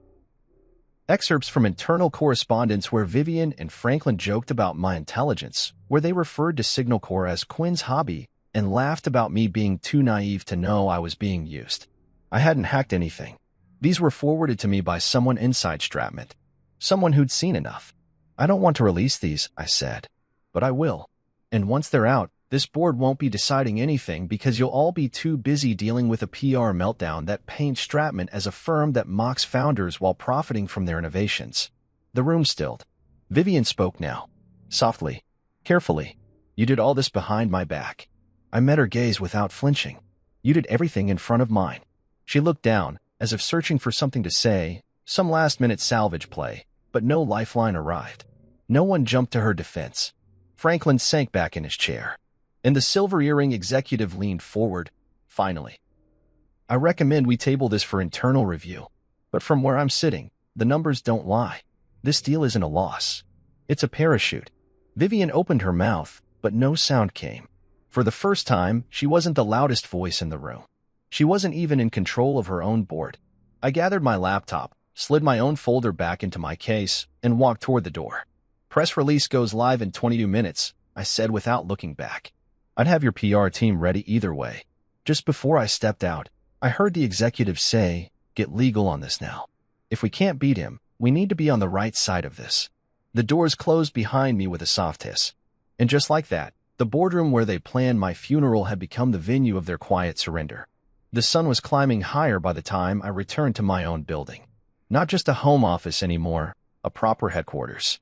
Excerpts from internal correspondence where Vivian and Franklin joked about my intelligence, where they referred to Signal Corps as Quinn's hobby, and laughed about me being too naive to know I was being used. I hadn't hacked anything. These were forwarded to me by someone inside Stratman, someone who'd seen enough. I don't want to release these, I said, but I will. And once they're out, this board won't be deciding anything because you'll all be too busy dealing with a PR meltdown that paints Stratman as a firm that mocks founders while profiting from their innovations. The room stilled. Vivian spoke now, softly, carefully. You did all this behind my back. I met her gaze without flinching. You did everything in front of mine. She looked down, as if searching for something to say, some last-minute salvage play, but no lifeline arrived. No one jumped to her defense. Franklin sank back in his chair, and the silver earring executive leaned forward, finally. I recommend we table this for internal review, but from where I'm sitting, the numbers don't lie. This deal isn't a loss. It's a parachute. Vivian opened her mouth, but no sound came. For the first time, she wasn't the loudest voice in the room. She wasn't even in control of her own board. I gathered my laptop, slid my own folder back into my case, and walked toward the door. Press release goes live in 22 minutes, I said without looking back. I'd have your PR team ready either way. Just before I stepped out, I heard the executive say, get legal on this now. If we can't beat him, we need to be on the right side of this. The doors closed behind me with a soft hiss. And just like that, the boardroom where they planned my funeral had become the venue of their quiet surrender. The sun was climbing higher by the time I returned to my own building. Not just a home office anymore, a proper headquarters.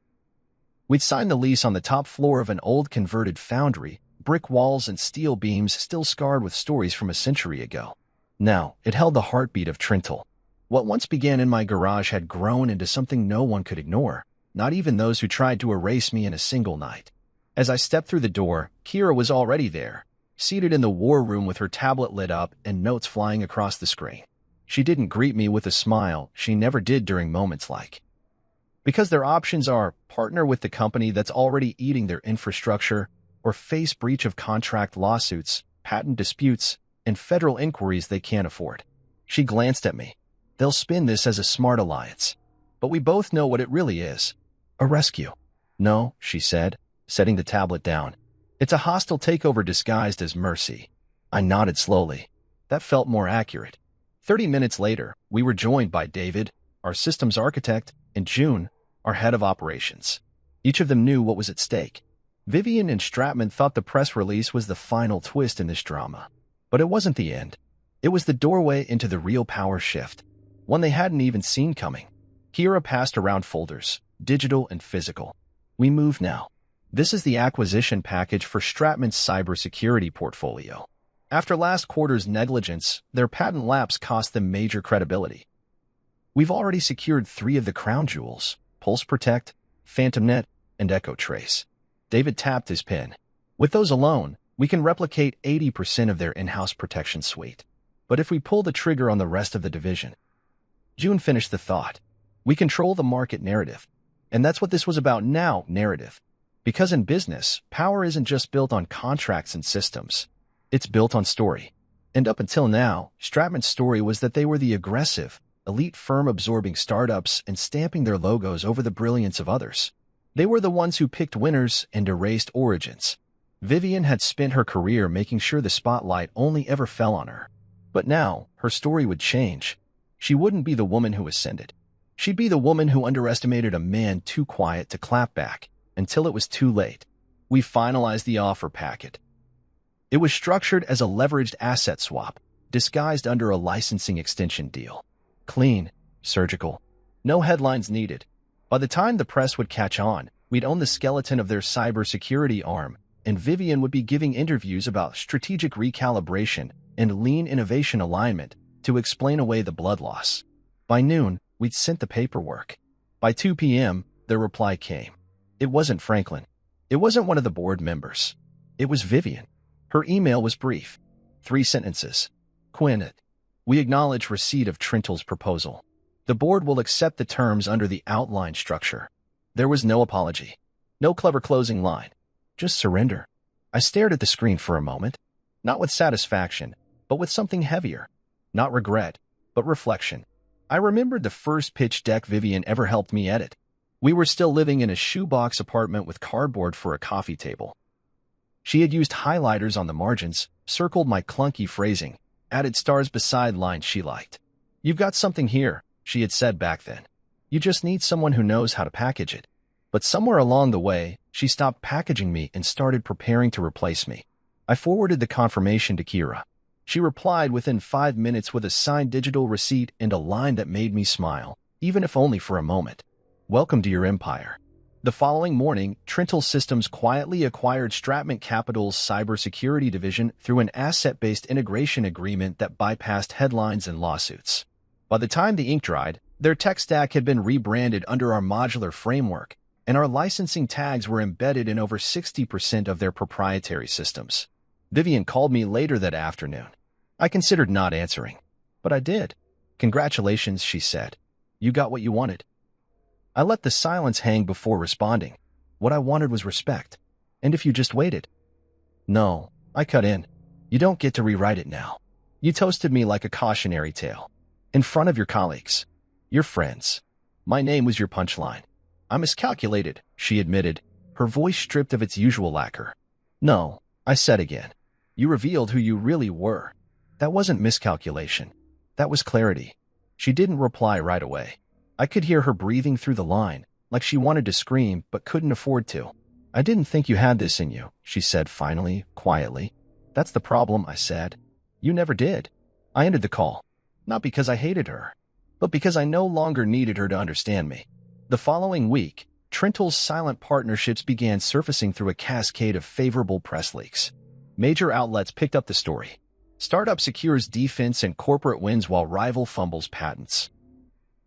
We'd signed the lease on the top floor of an old converted foundry, brick walls and steel beams still scarred with stories from a century ago. Now, it held the heartbeat of Trintel. What once began in my garage had grown into something no one could ignore, not even those who tried to erase me in a single night. As I stepped through the door, Kira was already there, seated in the war room with her tablet lit up and notes flying across the screen. She didn't greet me with a smile she never did during moments like. Because their options are partner with the company that's already eating their infrastructure or face breach of contract lawsuits, patent disputes, and federal inquiries they can't afford. She glanced at me. They'll spin this as a smart alliance, but we both know what it really is. A rescue. No, she said, setting the tablet down. It's a hostile takeover disguised as mercy. I nodded slowly. That felt more accurate. 30 minutes later, we were joined by David, our systems architect, and June, our head of operations. Each of them knew what was at stake. Vivian and Stratman thought the press release was the final twist in this drama. But it wasn't the end. It was the doorway into the real power shift, one they hadn't even seen coming. Kira passed around folders, digital and physical. We move now. This is the acquisition package for Stratman's cybersecurity portfolio. After last quarter's negligence, their patent lapse cost them major credibility. We've already secured 3 of the crown jewels, Pulse Protect, PhantomNet, and Echo Trace. David tapped his pen. With those alone, we can replicate 80% of their in-house protection suite. But if we pull the trigger on the rest of the division... June finished the thought. We control the market narrative. And that's what this was about now, narrative. Because in business, power isn't just built on contracts and systems. It's built on story. And up until now, Stratman's story was that they were the aggressive, elite firm absorbing startups and stamping their logos over the brilliance of others. They were the ones who picked winners and erased origins. Vivian had spent her career making sure the spotlight only ever fell on her. But now, her story would change. She wouldn't be the woman who ascended. She'd be the woman who underestimated a man too quiet to clap back, until it was too late. We finalized the offer packet. It was structured as a leveraged asset swap, disguised under a licensing extension deal. Clean, surgical, no headlines needed. By the time the press would catch on, we'd own the skeleton of their cybersecurity arm, and Vivian would be giving interviews about strategic recalibration and lean innovation alignment to explain away the blood loss. By noon, we'd sent the paperwork. By 2 p.m., their reply came. It wasn't Franklin. It wasn't one of the board members. It was Vivian. Her email was brief. 3 sentences. Quinn, we acknowledge receipt of Trentle's proposal. The board will accept the terms under the outline structure. There was no apology. No clever closing line. Just surrender. I stared at the screen for a moment. Not with satisfaction, but with something heavier. Not regret, but reflection. I remembered the first pitch deck Vivian ever helped me edit. We were still living in a shoebox apartment with cardboard for a coffee table. She had used highlighters on the margins, circled my clunky phrasing, added stars beside lines she liked. You've got something here, she had said back then. You just need someone who knows how to package it. But somewhere along the way, she stopped packaging me and started preparing to replace me. I forwarded the confirmation to Kira. She replied within 5 minutes with a signed digital receipt and a line that made me smile, even if only for a moment. Welcome to your empire. The following morning, Trentle Systems quietly acquired Stratman Capital's cybersecurity division through an asset-based integration agreement that bypassed headlines and lawsuits. By the time the ink dried, their tech stack had been rebranded under our modular framework, and our licensing tags were embedded in over 60% of their proprietary systems. Vivian called me later that afternoon. I considered not answering, but I did. Congratulations, she said. You got what you wanted. I let the silence hang before responding. What I wanted was respect. And if you just waited? No, I cut in. You don't get to rewrite it now. You toasted me like a cautionary tale. In front of your colleagues. Your friends. My name was your punchline. I miscalculated, she admitted, her voice stripped of its usual lacquer. No, I said again. You revealed who you really were. That wasn't miscalculation. That was clarity. She didn't reply right away. I could hear her breathing through the line, like she wanted to scream but couldn't afford to. I didn't think you had this in you, she said finally, quietly. That's the problem, I said. You never did. I ended the call. Not because I hated her, but because I no longer needed her to understand me. The following week, Trentle's silent partnerships began surfacing through a cascade of favorable press leaks. Major outlets picked up the story. Startup secures defense and corporate wins while rival fumbles patents.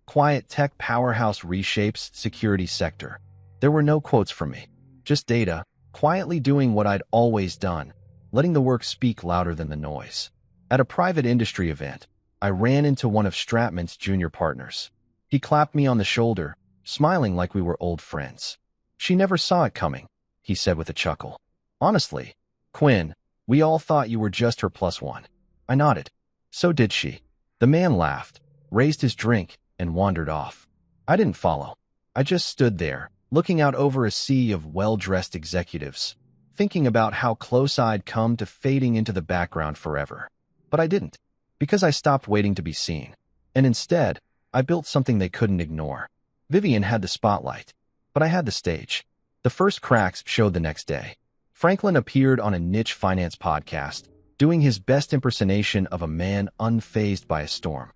Quiet tech powerhouse reshapes security sector. There were no quotes from me. Just data, quietly doing what I'd always done, letting the work speak louder than the noise. At a private industry event, I ran into one of Stratman's junior partners. He clapped me on the shoulder, smiling like we were old friends. She never saw it coming, he said with a chuckle. Honestly, Quinn, we all thought you were just her +1. I nodded. So did she. The man laughed, raised his drink, and wandered off. I didn't follow. I just stood there, looking out over a sea of well-dressed executives, thinking about how close I'd come to fading into the background forever. But I didn't, because I stopped waiting to be seen. And instead, I built something they couldn't ignore. Vivian had the spotlight, but I had the stage. The first cracks showed the next day. Franklin appeared on a niche finance podcast, doing his best impersonation of a man unfazed by a storm.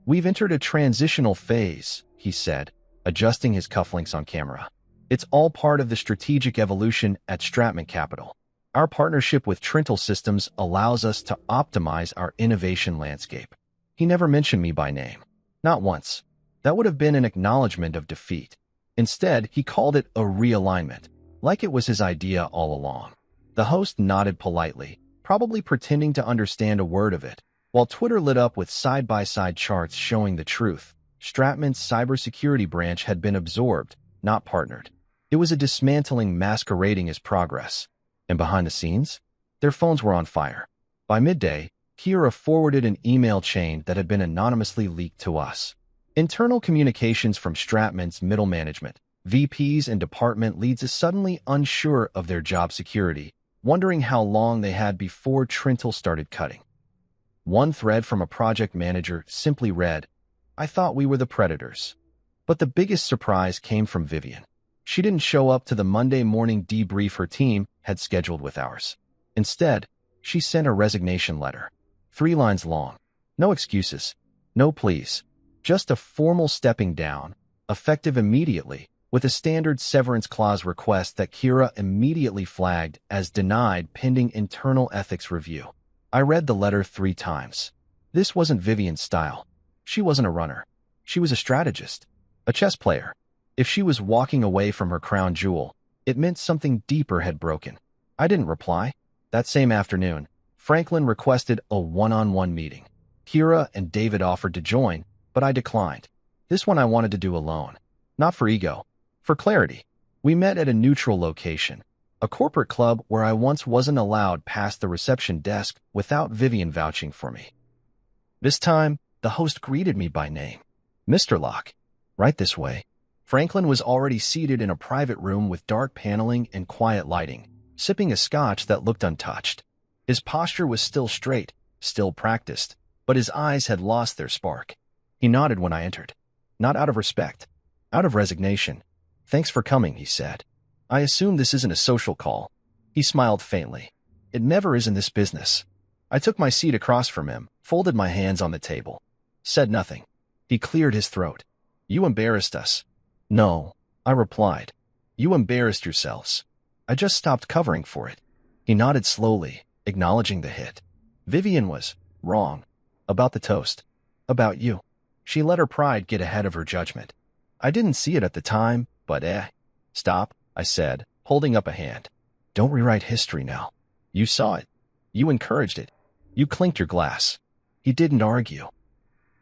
We've entered a transitional phase, he said, adjusting his cufflinks on camera. It's all part of the strategic evolution at Stratman Capital. Our partnership with Trintel Systems allows us to optimize our innovation landscape. He never mentioned me by name. Not once. That would have been an acknowledgement of defeat. Instead, he called it a realignment, like it was his idea all along. The host nodded politely, probably pretending to understand a word of it, while Twitter lit up with side-by-side charts showing the truth. Stratman's cybersecurity branch had been absorbed, not partnered. It was a dismantling masquerading as progress. And behind the scenes, their phones were on fire. By midday, Kira forwarded an email chain that had been anonymously leaked to us. Internal communications from Stratman's middle management, VPs and department leads is suddenly unsure of their job security, wondering how long they had before Trintel started cutting. One thread from a project manager simply read, "I thought we were the predators." But the biggest surprise came from Vivian. She didn't show up to the Monday morning debrief her team had scheduled with ours. Instead, she sent a resignation letter. 3 lines long. No excuses. No pleas. Just a formal stepping down, effective immediately, with a standard severance clause request that Kira immediately flagged as denied pending internal ethics review. I read the letter 3 times. This wasn't Vivian's style. She wasn't a runner. She was a strategist. A chess player. If she was walking away from her crown jewel, it meant something deeper had broken. I didn't reply. That same afternoon, Franklin requested a one-on-one meeting. Kira and David offered to join, but I declined. This one I wanted to do alone. Not for ego. For clarity. We met at a neutral location, a corporate club where I once wasn't allowed past the reception desk without Vivian vouching for me. This time, the host greeted me by name. Mr. Locke. Right this way. Franklin was already seated in a private room with dark paneling and quiet lighting, sipping a scotch that looked untouched. His posture was still straight, still practiced, but his eyes had lost their spark. He nodded when I entered. Not out of respect. Out of resignation. "Thanks for coming," he said. "I assume this isn't a social call." He smiled faintly. "It never is in this business." I took my seat across from him, folded my hands on the table. Said nothing. He cleared his throat. "You embarrassed us." "No," I replied. "You embarrassed yourselves. I just stopped covering for it." He nodded slowly, acknowledging the hit. Vivian was wrong. About the toast. About you. She let her pride get ahead of her judgment. I didn't see it at the time, but Stop, I said, holding up a hand. Don't rewrite history now. You saw it. You encouraged it. You clinked your glass. He didn't argue.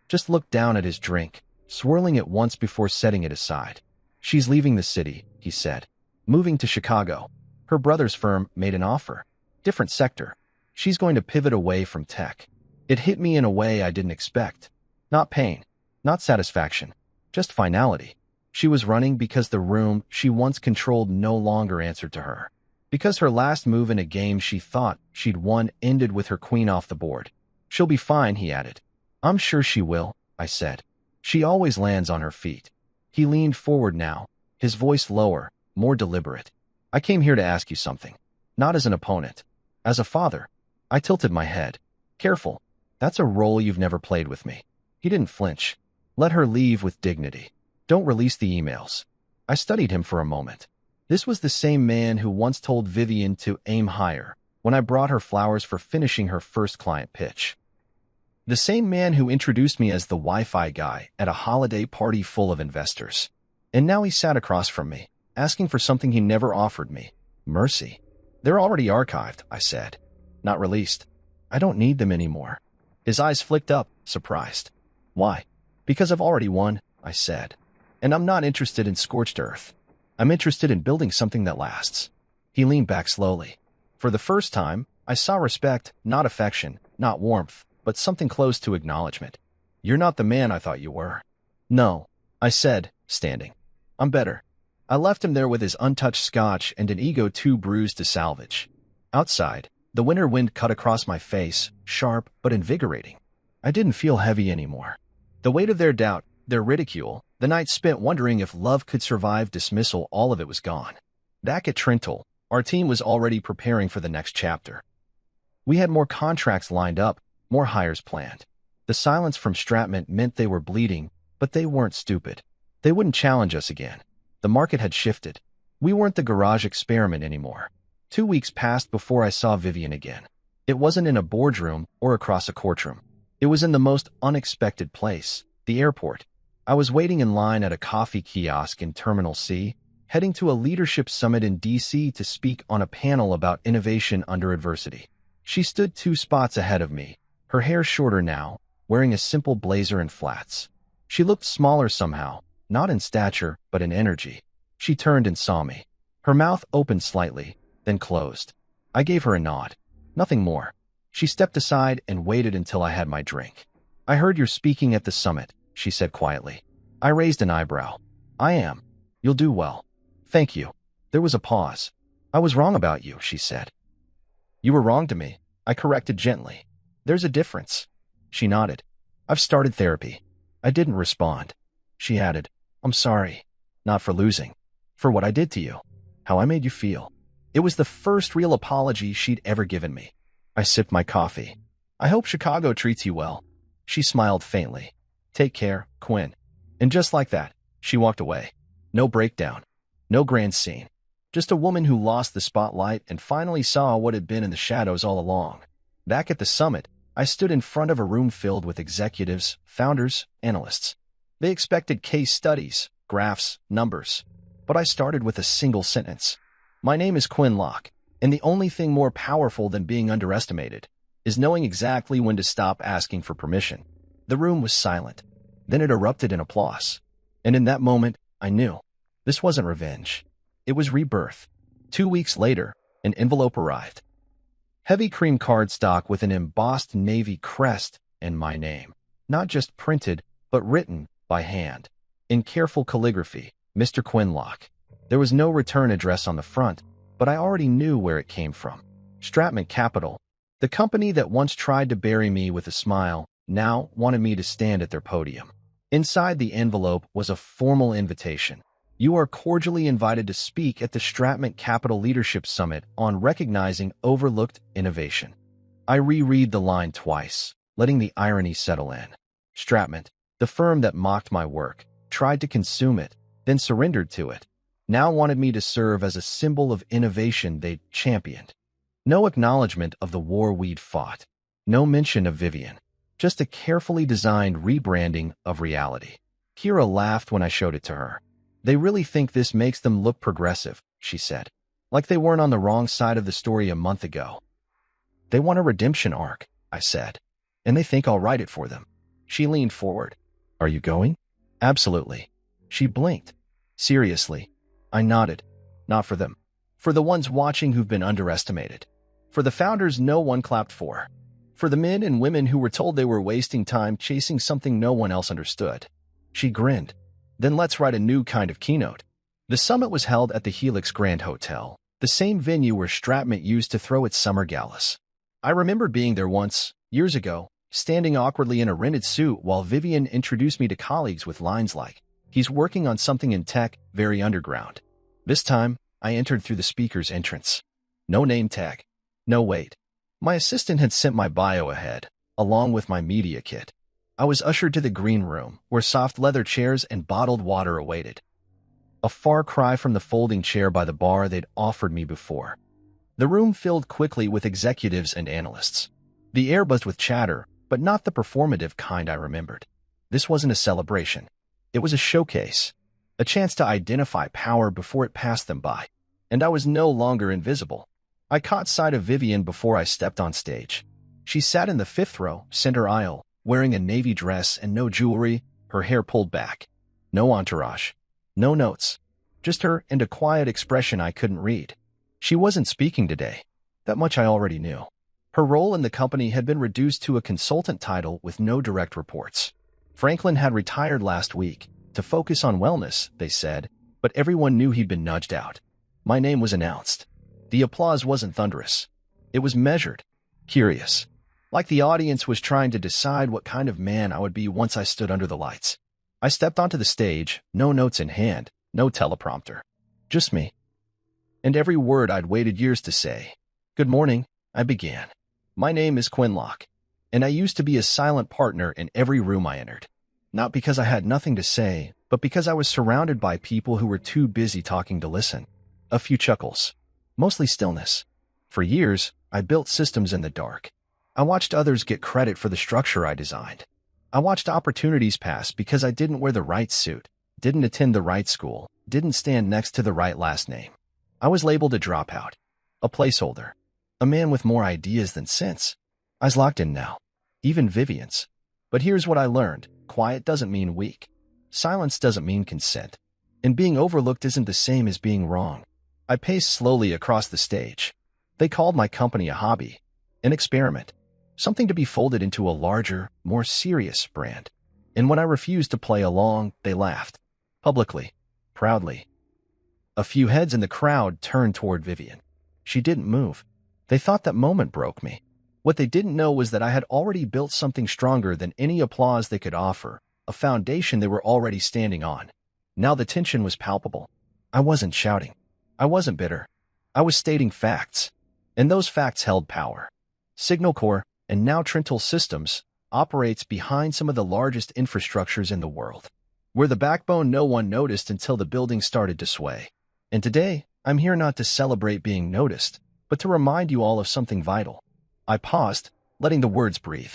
Just looked down at his drink, swirling it once before setting it aside. "She's leaving the city," he said. "Moving to Chicago. Her brother's firm made an offer. Different sector. She's going to pivot away from tech." It hit me in a way I didn't expect. Not pain. Not satisfaction. Just finality. She was running because the room she once controlled no longer answered to her. Because her last move in a game she thought she'd won ended with her queen off the board. "She'll be fine," he added. "I'm sure she will," I said. "She always lands on her feet." He leaned forward now, his voice lower, more deliberate. "I came here to ask you something. Not as an opponent. As a father." I tilted my head. "Careful. That's a role you've never played with me." He didn't flinch. "Let her leave with dignity. Don't release the emails." I studied him for a moment. This was the same man who once told Vivian to aim higher when I brought her flowers for finishing her first client pitch. The same man who introduced me as the Wi-Fi guy at a holiday party full of investors. And now he sat across from me, asking for something he never offered me. Mercy. "They're already archived," I said. "Not released. I don't need them anymore." His eyes flicked up, surprised. "Why?" "Because I've already won," I said. "And I'm not interested in scorched earth. I'm interested in building something that lasts." He leaned back slowly. For the first time, I saw respect, not affection, not warmth, but something close to acknowledgement. "You're not the man I thought you were." "No," I said, standing. "I'm better." I left him there with his untouched scotch and an ego too bruised to salvage. Outside, the winter wind cut across my face, sharp but invigorating. I didn't feel heavy anymore. The weight of their doubt, their ridicule, the night spent wondering if love could survive dismissal, all of it was gone. Back at Trintel, our team was already preparing for the next chapter. We had more contracts lined up, more hires planned. The silence from Stratman meant they were bleeding, but they weren't stupid. They wouldn't challenge us again. The market had shifted. We weren't the garage experiment anymore. 2 weeks passed before I saw Vivian again. It wasn't in a boardroom or across a courtroom. It was in the most unexpected place, the airport. I was waiting in line at a coffee kiosk in Terminal C, heading to a leadership summit in D.C. to speak on a panel about innovation under adversity. She stood 2 spots ahead of me, her hair shorter now, wearing a simple blazer and flats. She looked smaller somehow, not in stature, but in energy. She turned and saw me. Her mouth opened slightly, then closed. I gave her a nod. Nothing more. She stepped aside and waited until I had my drink. "I heard you're speaking at the summit," she said quietly. I raised an eyebrow. "I am. You'll do well." "Thank you." There was a pause. "I was wrong about you," she said. "You were wrong to me," I corrected gently. "There's a difference." She nodded. "I've started therapy." I didn't respond. She added, "I'm sorry. Not for losing. For what I did to you. How I made you feel." It was the first real apology she'd ever given me. I sipped my coffee. "I hope Chicago treats you well." She smiled faintly. "Take care, Quinn." And just like that, she walked away. No breakdown. No grand scene. Just a woman who lost the spotlight and finally saw what had been in the shadows all along. Back at the summit, I stood in front of a room filled with executives, founders, analysts. They expected case studies, graphs, numbers. But I started with a single sentence. "My name is Quinn Locke, and the only thing more powerful than being underestimated is knowing exactly when to stop asking for permission." The room was silent. Then it erupted in applause. And in that moment, I knew. This wasn't revenge. It was rebirth. 2 weeks later, an envelope arrived. Heavy cream cardstock with an embossed navy crest and my name. Not just printed, but written by hand. In careful calligraphy, Mr. Quinn Locke. There was no return address on the front, but I already knew where it came from. Stratman Capital, the company that once tried to bury me with a smile, now wanted me to stand at their podium. Inside the envelope was a formal invitation. "You are cordially invited to speak at the Stratman Capital Leadership Summit on recognizing overlooked innovation." I reread the line twice, letting the irony settle in. Stratman, the firm that mocked my work, tried to consume it, then surrendered to it, now wanted me to serve as a symbol of innovation they'd championed. No acknowledgement of the war we'd fought. No mention of Vivian. Just a carefully designed rebranding of reality. Kira laughed when I showed it to her. "They really think this makes them look progressive," she said. "Like they weren't on the wrong side of the story a month ago." "They want a redemption arc," I said. "And they think I'll write it for them." She leaned forward. "Are you going?" "Absolutely." She blinked. "Seriously?" I nodded. "Not for them. For the ones watching who've been underestimated. For the founders no one clapped for. For the men and women who were told they were wasting time chasing something no one else understood." She grinned. "Then let's write a new kind of keynote." The summit was held at the Helix Grand Hotel, the same venue where Stratman used to throw its summer galas. I remember being there once, years ago, standing awkwardly in a rented suit while Vivian introduced me to colleagues with lines like, "He's working on something in tech, very underground." This time, I entered through the speaker's entrance. No name tag. No wait. My assistant had sent my bio ahead, along with my media kit. I was ushered to the green room, where soft leather chairs and bottled water awaited. A far cry from the folding chair by the bar they'd offered me before. The room filled quickly with executives and analysts. The air buzzed with chatter, but not the performative kind I remembered. This wasn't a celebration. It was a showcase. A chance to identify power before it passed them by. And I was no longer invisible. I caught sight of Vivian before I stepped on stage. She sat in the 5th row, center aisle, wearing a navy dress and no jewelry, her hair pulled back. No entourage. No notes. Just her and a quiet expression I couldn't read. She wasn't speaking today. That much I already knew. Her role in the company had been reduced to a consultant title with no direct reports. Franklin had retired last week to focus on wellness, they said, but everyone knew he'd been nudged out. My name was announced. The applause wasn't thunderous. It was measured, curious. Like the audience was trying to decide what kind of man I would be once I stood under the lights. I stepped onto the stage, no notes in hand, no teleprompter. Just me. And every word I'd waited years to say. "Good morning," I began. "My name is Quinn Locke, and I used to be a silent partner in every room I entered. Not because I had nothing to say, but because I was surrounded by people who were too busy talking to listen. A few chuckles. Mostly stillness. For years, I built systems in the dark. I watched others get credit for the structure I designed. I watched opportunities pass because I didn't wear the right suit, didn't attend the right school, didn't stand next to the right last name. I was labeled a dropout, a placeholder, a man with more ideas than sense. I was locked in now, even Vivian's. But here's what I learned. Quiet doesn't mean weak. Silence doesn't mean consent. And being overlooked isn't the same as being wrong. I paced slowly across the stage. They called my company a hobby, an experiment, something to be folded into a larger, more serious brand. And when I refused to play along, they laughed. Publicly. Proudly. A few heads in the crowd turned toward Vivian. She didn't move. They thought that moment broke me. What they didn't know was that I had already built something stronger than any applause they could offer, a foundation they were already standing on. Now the tension was palpable. I wasn't shouting. I wasn't bitter. I was stating facts. And those facts held power. Signal Corps, and now Trental Systems, operates behind some of the largest infrastructures in the world. We're the backbone no one noticed until the building started to sway. And today, I'm here not to celebrate being noticed, but to remind you all of something vital. I paused, letting the words breathe.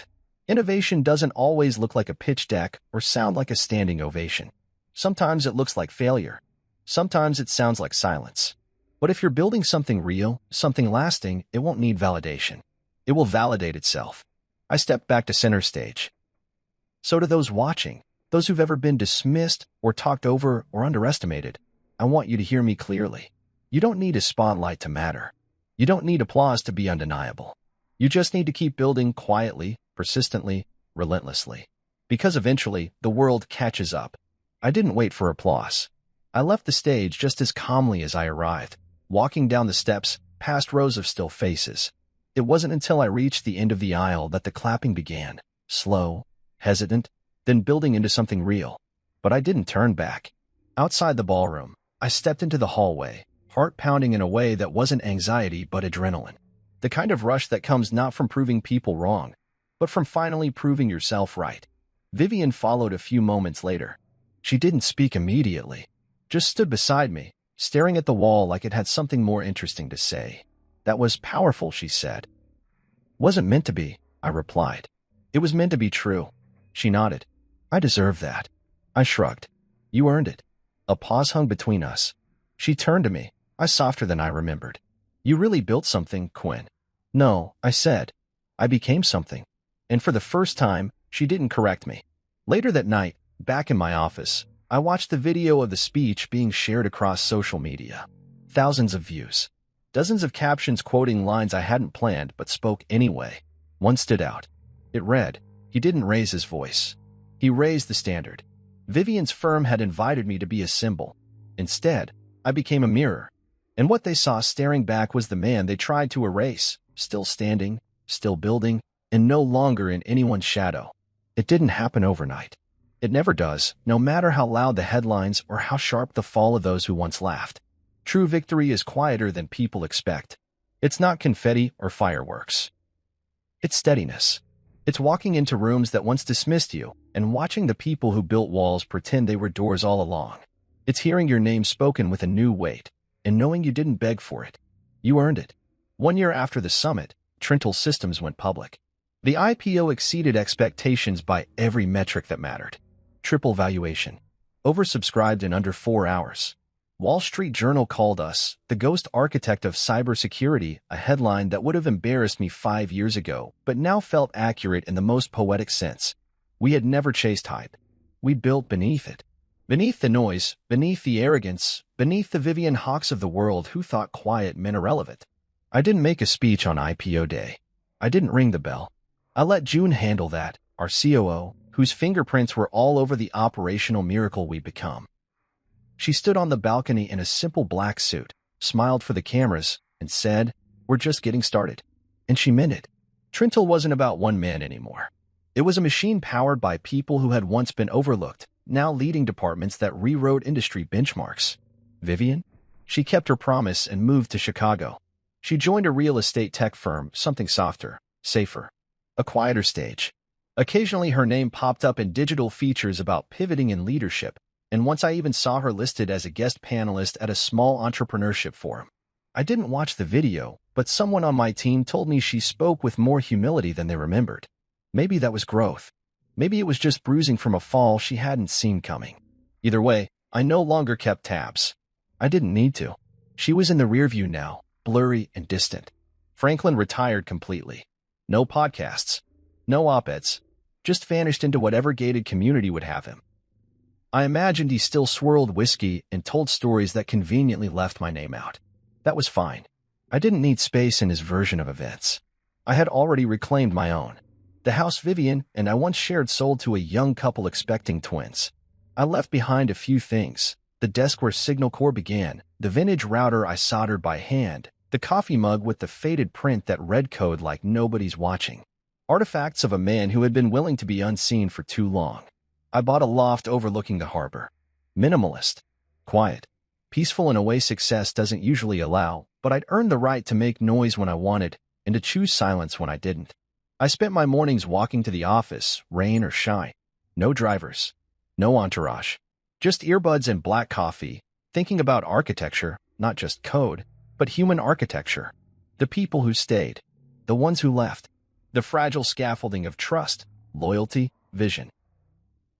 Innovation doesn't always look like a pitch deck or sound like a standing ovation. Sometimes it looks like failure. Sometimes it sounds like silence. But if you're building something real, something lasting, it won't need validation. It will validate itself. I stepped back to center stage. So to those watching, those who've ever been dismissed or talked over or underestimated, I want you to hear me clearly. You don't need a spotlight to matter. You don't need applause to be undeniable. You just need to keep building quietly, persistently, relentlessly. Because eventually, the world catches up. I didn't wait for applause. I left the stage just as calmly as I arrived, walking down the steps, past rows of still faces. It wasn't until I reached the end of the aisle that the clapping began, slow, hesitant, then building into something real. But I didn't turn back. Outside the ballroom, I stepped into the hallway, heart pounding in a way that wasn't anxiety but adrenaline. The kind of rush that comes not from proving people wrong, but from finally proving yourself right. Vivian followed a few moments later. She didn't speak immediately, just stood beside me, staring at the wall like it had something more interesting to say. That was powerful, she said. Wasn't meant to be, I replied. It was meant to be true. She nodded. I deserve that. I shrugged. You earned it. A pause hung between us. She turned to me, eyes softer than I remembered. You really built something, Quinn. No, I said. I became something. And for the first time, she didn't correct me. Later that night, back in my office, I watched the video of the speech being shared across social media. Thousands of views. Dozens of captions quoting lines I hadn't planned but spoke anyway. One stood out. It read, "He didn't raise his voice. He raised the standard." Vivian's firm had invited me to be a symbol. Instead, I became a mirror. And what they saw staring back was the man they tried to erase, still standing, still building, and no longer in anyone's shadow. It didn't happen overnight. It never does, no matter how loud the headlines or how sharp the fall of those who once laughed. True victory is quieter than people expect. It's not confetti or fireworks. It's steadiness. It's walking into rooms that once dismissed you and watching the people who built walls pretend they were doors all along. It's hearing your name spoken with a new weight and knowing you didn't beg for it. You earned it. 1 year after the summit, Trental Systems went public. The IPO exceeded expectations by every metric that mattered. Triple valuation. Oversubscribed in under 4 hours. Wall Street Journal called us the ghost architect of cybersecurity, a headline that would have embarrassed me 5 years ago, but now felt accurate in the most poetic sense. We had never chased hype. We built beneath it. Beneath the noise, beneath the arrogance, beneath the Vivian Hawks of the world who thought quiet meant irrelevant. I didn't make a speech on IPO day. I didn't ring the bell. I let June handle that, our COO, whose fingerprints were all over the operational miracle we'd become. She stood on the balcony in a simple black suit, smiled for the cameras, and said, "We're just getting started." And she meant it. Trental wasn't about one man anymore. It was a machine powered by people who had once been overlooked, now leading departments that rewrote industry benchmarks. Vivian? She kept her promise and moved to Chicago. She joined a real estate tech firm, something softer, safer, a quieter stage. Occasionally her name popped up in digital features about pivoting and leadership, And once I even saw her listed as a guest panelist at a small entrepreneurship forum. I didn't watch the video, but someone on my team told me she spoke with more humility than they remembered. Maybe that was growth. Maybe it was just bruising from a fall she hadn't seen coming. Either way, I no longer kept tabs. I didn't need to. She was in the rearview now, blurry and distant. Franklin retired completely. No podcasts. No op-eds. Just vanished into whatever gated community would have him. I imagined he still swirled whiskey and told stories that conveniently left my name out. That was fine. I didn't need space in his version of events. I had already reclaimed my own. The house Vivian and I once shared sold to a young couple expecting twins. I left behind a few things: the desk where Signal Core began, the vintage router I soldered by hand, the coffee mug with the faded print that read code like nobody's watching. Artifacts of a man who had been willing to be unseen for too long. I bought a loft overlooking the harbor. Minimalist. Quiet. Peaceful in a way success doesn't usually allow, but I'd earned the right to make noise when I wanted and to choose silence when I didn't. I spent my mornings walking to the office, rain or shine. No drivers. No entourage. Just earbuds and black coffee, thinking about architecture, not just code, but human architecture. The people who stayed. The ones who left. The fragile scaffolding of trust, loyalty, vision.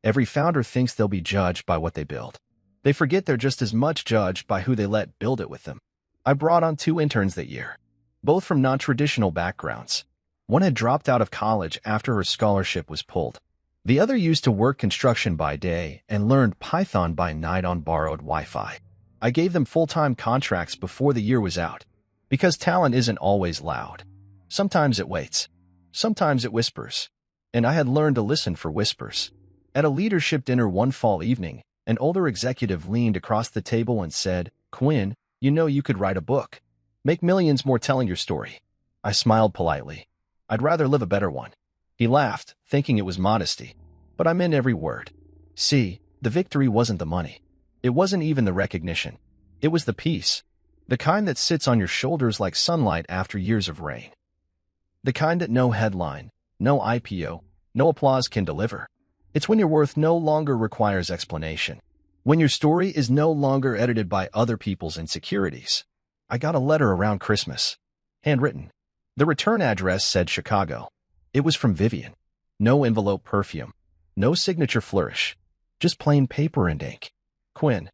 Every founder thinks they'll be judged by what they build. They forget they're just as much judged by who they let build it with them. I brought on 2 interns that year, both from non-traditional backgrounds. One had dropped out of college after her scholarship was pulled. The other used to work construction by day and learned Python by night on borrowed Wi-Fi. I gave them full-time contracts before the year was out, because talent isn't always loud. Sometimes it waits. Sometimes it whispers. And I had learned to listen for whispers. At a leadership dinner one fall evening, an older executive leaned across the table and said, "Quinn, you know you could write a book. Make millions more telling your story." I smiled politely. I'd rather live a better one. He laughed, thinking it was modesty. But I meant every word. See, the victory wasn't the money. It wasn't even the recognition. It was the peace. The kind that sits on your shoulders like sunlight after years of rain. The kind that no headline, no IPO, no applause can deliver. It's when your worth no longer requires explanation. When your story is no longer edited by other people's insecurities. I got a letter around Christmas. Handwritten. The return address said Chicago. It was from Vivian. No envelope perfume. No signature flourish. Just plain paper and ink. Quinn,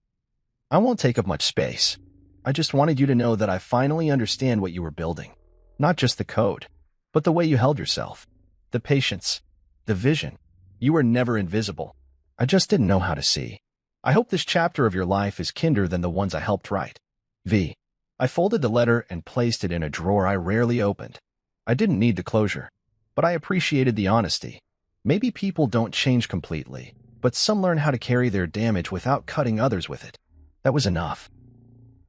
I won't take up much space. I just wanted you to know that I finally understand what you were building. Not just the code, but the way you held yourself. The patience. The vision. You were never invisible. I just didn't know how to see. I hope this chapter of your life is kinder than the ones I helped write. V. I folded the letter and placed it in a drawer I rarely opened. I didn't need the closure, but I appreciated the honesty. Maybe people don't change completely, but some learn how to carry their damage without cutting others with it. That was enough.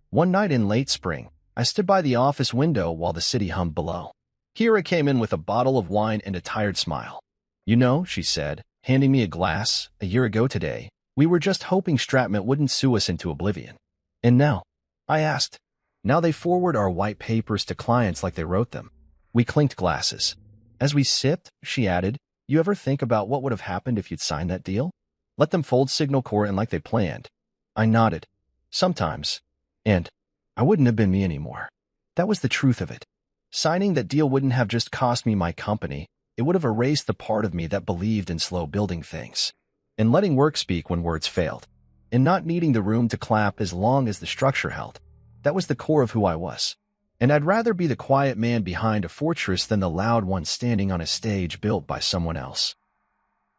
One night in late spring, I stood by the office window while the city hummed below. Kira came in with a bottle of wine and a tired smile. "You know," she said, handing me a glass, "a year ago today, we were just hoping Stratman wouldn't sue us into oblivion. And now?" I asked. "Now they forward our white papers to clients like they wrote them." We clinked glasses. As we sipped, she added, "You ever think about what would have happened if you'd signed that deal? Let them fold Signal Core in like they planned?" I nodded. Sometimes. And I wouldn't have been me anymore. That was the truth of it. Signing that deal wouldn't have just cost me my company. It would have erased the part of me that believed in slow building things. In letting work speak when words failed. In not needing the room to clap as long as the structure held. That was the core of who I was. And I'd rather be the quiet man behind a fortress than the loud one standing on a stage built by someone else.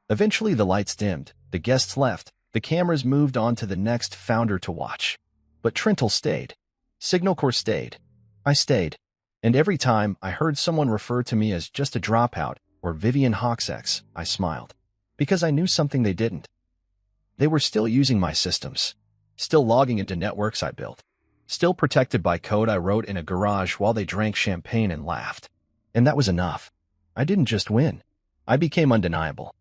Eventually the lights dimmed, the guests left, the cameras moved on to the next founder to watch. But Trentel stayed. Signal Core stayed. I stayed. And every time I heard someone refer to me as just a dropout or Vivian Hawksex, I smiled. Because I knew something they didn't. They were still using my systems. Still logging into networks I built. Still protected by code I wrote in a garage while they drank champagne and laughed. And that was enough. I didn't just win. I became undeniable.